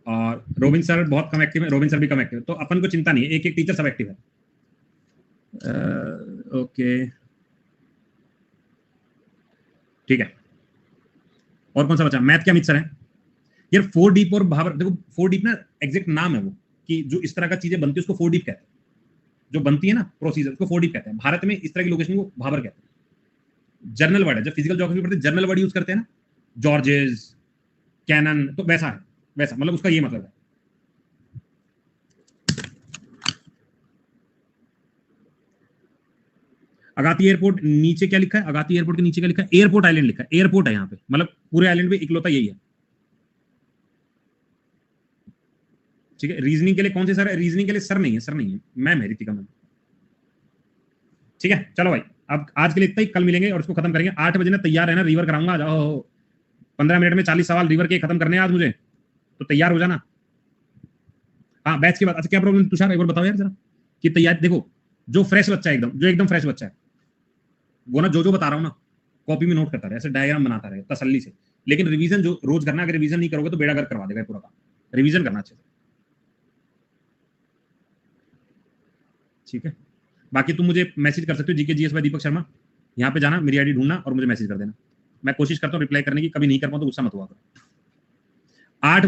और रोबिन सर बहुत कम एक्टिव है, रोबिन सर भी कम एक्टिव है, तो अपन को चिंता नहीं है, एक टीचर सब एक्टिव है। ओके ठीक है। और कौन सा बचा? मैथ के अमित सर है यार। 4 डीप और भाबर, देखो 4 डीप ना एग्जैक्ट नाम है वो, कि जो इस तरह का चीजें बनती है उसको 4 डीप कहते हैं। जो बनती है ना प्रोसीजर, उसको 4 डीप कहते हैं। भारत में इस तरह की लोकेशन को भाबर कहते हैं। जर्नल वर्ड है, जब फिजिकल ज्योग्राफी पढ़ते हैं जर्नल वर्ड यूज करते हैं ना, जॉर्जेस, कैनन, तो वैसा है, वैसा मतलब उसका ये मतलब है। अगाती एयरपोर्ट नीचे क्या लिखा है? अगाती एयरपोर्ट के नीचे क्या लिखा है? एयरपोर्ट आइलैंड लिखा है। एयरपोर्ट है यहाँ पे, मतलब पूरे आइलैंड पे इकलौता यही है, ठीक है। रीजनिंग के लिए कौन से सर है? रीजनिंग के लिए सर नहीं है, सर नहीं है, मैम है, रितिका मैम, ठीक है। चलो भाई अब आज के लिए इतना ही, कल मिलेंगे और इसको खत्म करेंगे। 8 बजे ना तैयार रहना, रिवर कराऊंगा। जाओ 15 मिनट में 40 सवाल रिवर के खत्म करने हैं आज मुझे, तो तैयार हो जाना। हाँ बैच के बाद। अच्छा क्या प्रॉब्लम तुषार, एक बार बताओ यार जरा कि तैयार। देखो जो फ्रेश बच्चा है एकदम, जो एकदम फ्रेश बच्चा है वो ना जो बता रहा हूँ ना कॉपी में नोट करता रहे, ऐसे डायग्राम बनाता रहे तसल्ली से। लेकिन रिवीजन जो रोज करना, अगर रिवीजन नहीं करोगे तो बेड़ा गर्क करवा देगा पूरा काम। रिवीजन करना अच्छे से, ठीक है। बाकी तुम मुझे मैसेज कर सकते हो, GK GS bye Deepak Sharma, यहाँ पे जाना, मेरी आईडी ढूंढना और मुझे मैसेज कर देना। मैं कोशिश करता हूँ रिप्लाई करने की, कभी नहीं कर पाऊँ तो गुस्सा मत हुआ करो। 8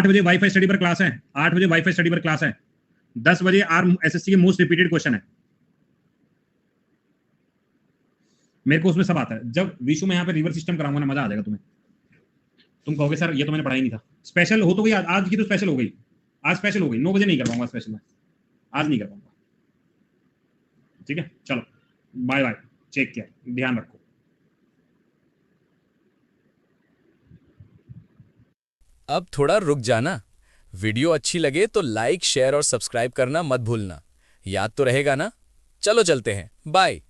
बजे वाईफाई स्टडी पर क्लास है, 8 बजे वाईफाई स्टडी पर क्लास है। 10 बजे एसएससी के मोस्ट रिपीटेड क्वेश्चन है। मेरे को उसमें सब आता है। जब विशु में यहाँ पे रिवर सिस्टम कराऊंगा ना, मजा आ जाएगा तुम्हें। तुम कहोगे सर ये तो मैंने पढ़ा ही नहीं था। स्पेशल हो तो गई आज की, तो स्पेशल हो गई, आज स्पेशल हो गई। 9 बजे नहीं कर पाऊंगा स्पेशल में, आज नहीं कर पाऊंगा, ठीक है। चलो बाय बाय, टेक केयर, ध्यान रखो। अब थोड़ा रुक जाना। वीडियो अच्छी लगे तो लाइक, शेयर और सब्सक्राइब करना मत भूलना। याद तो रहेगा ना? चलो चलते हैं, बाय।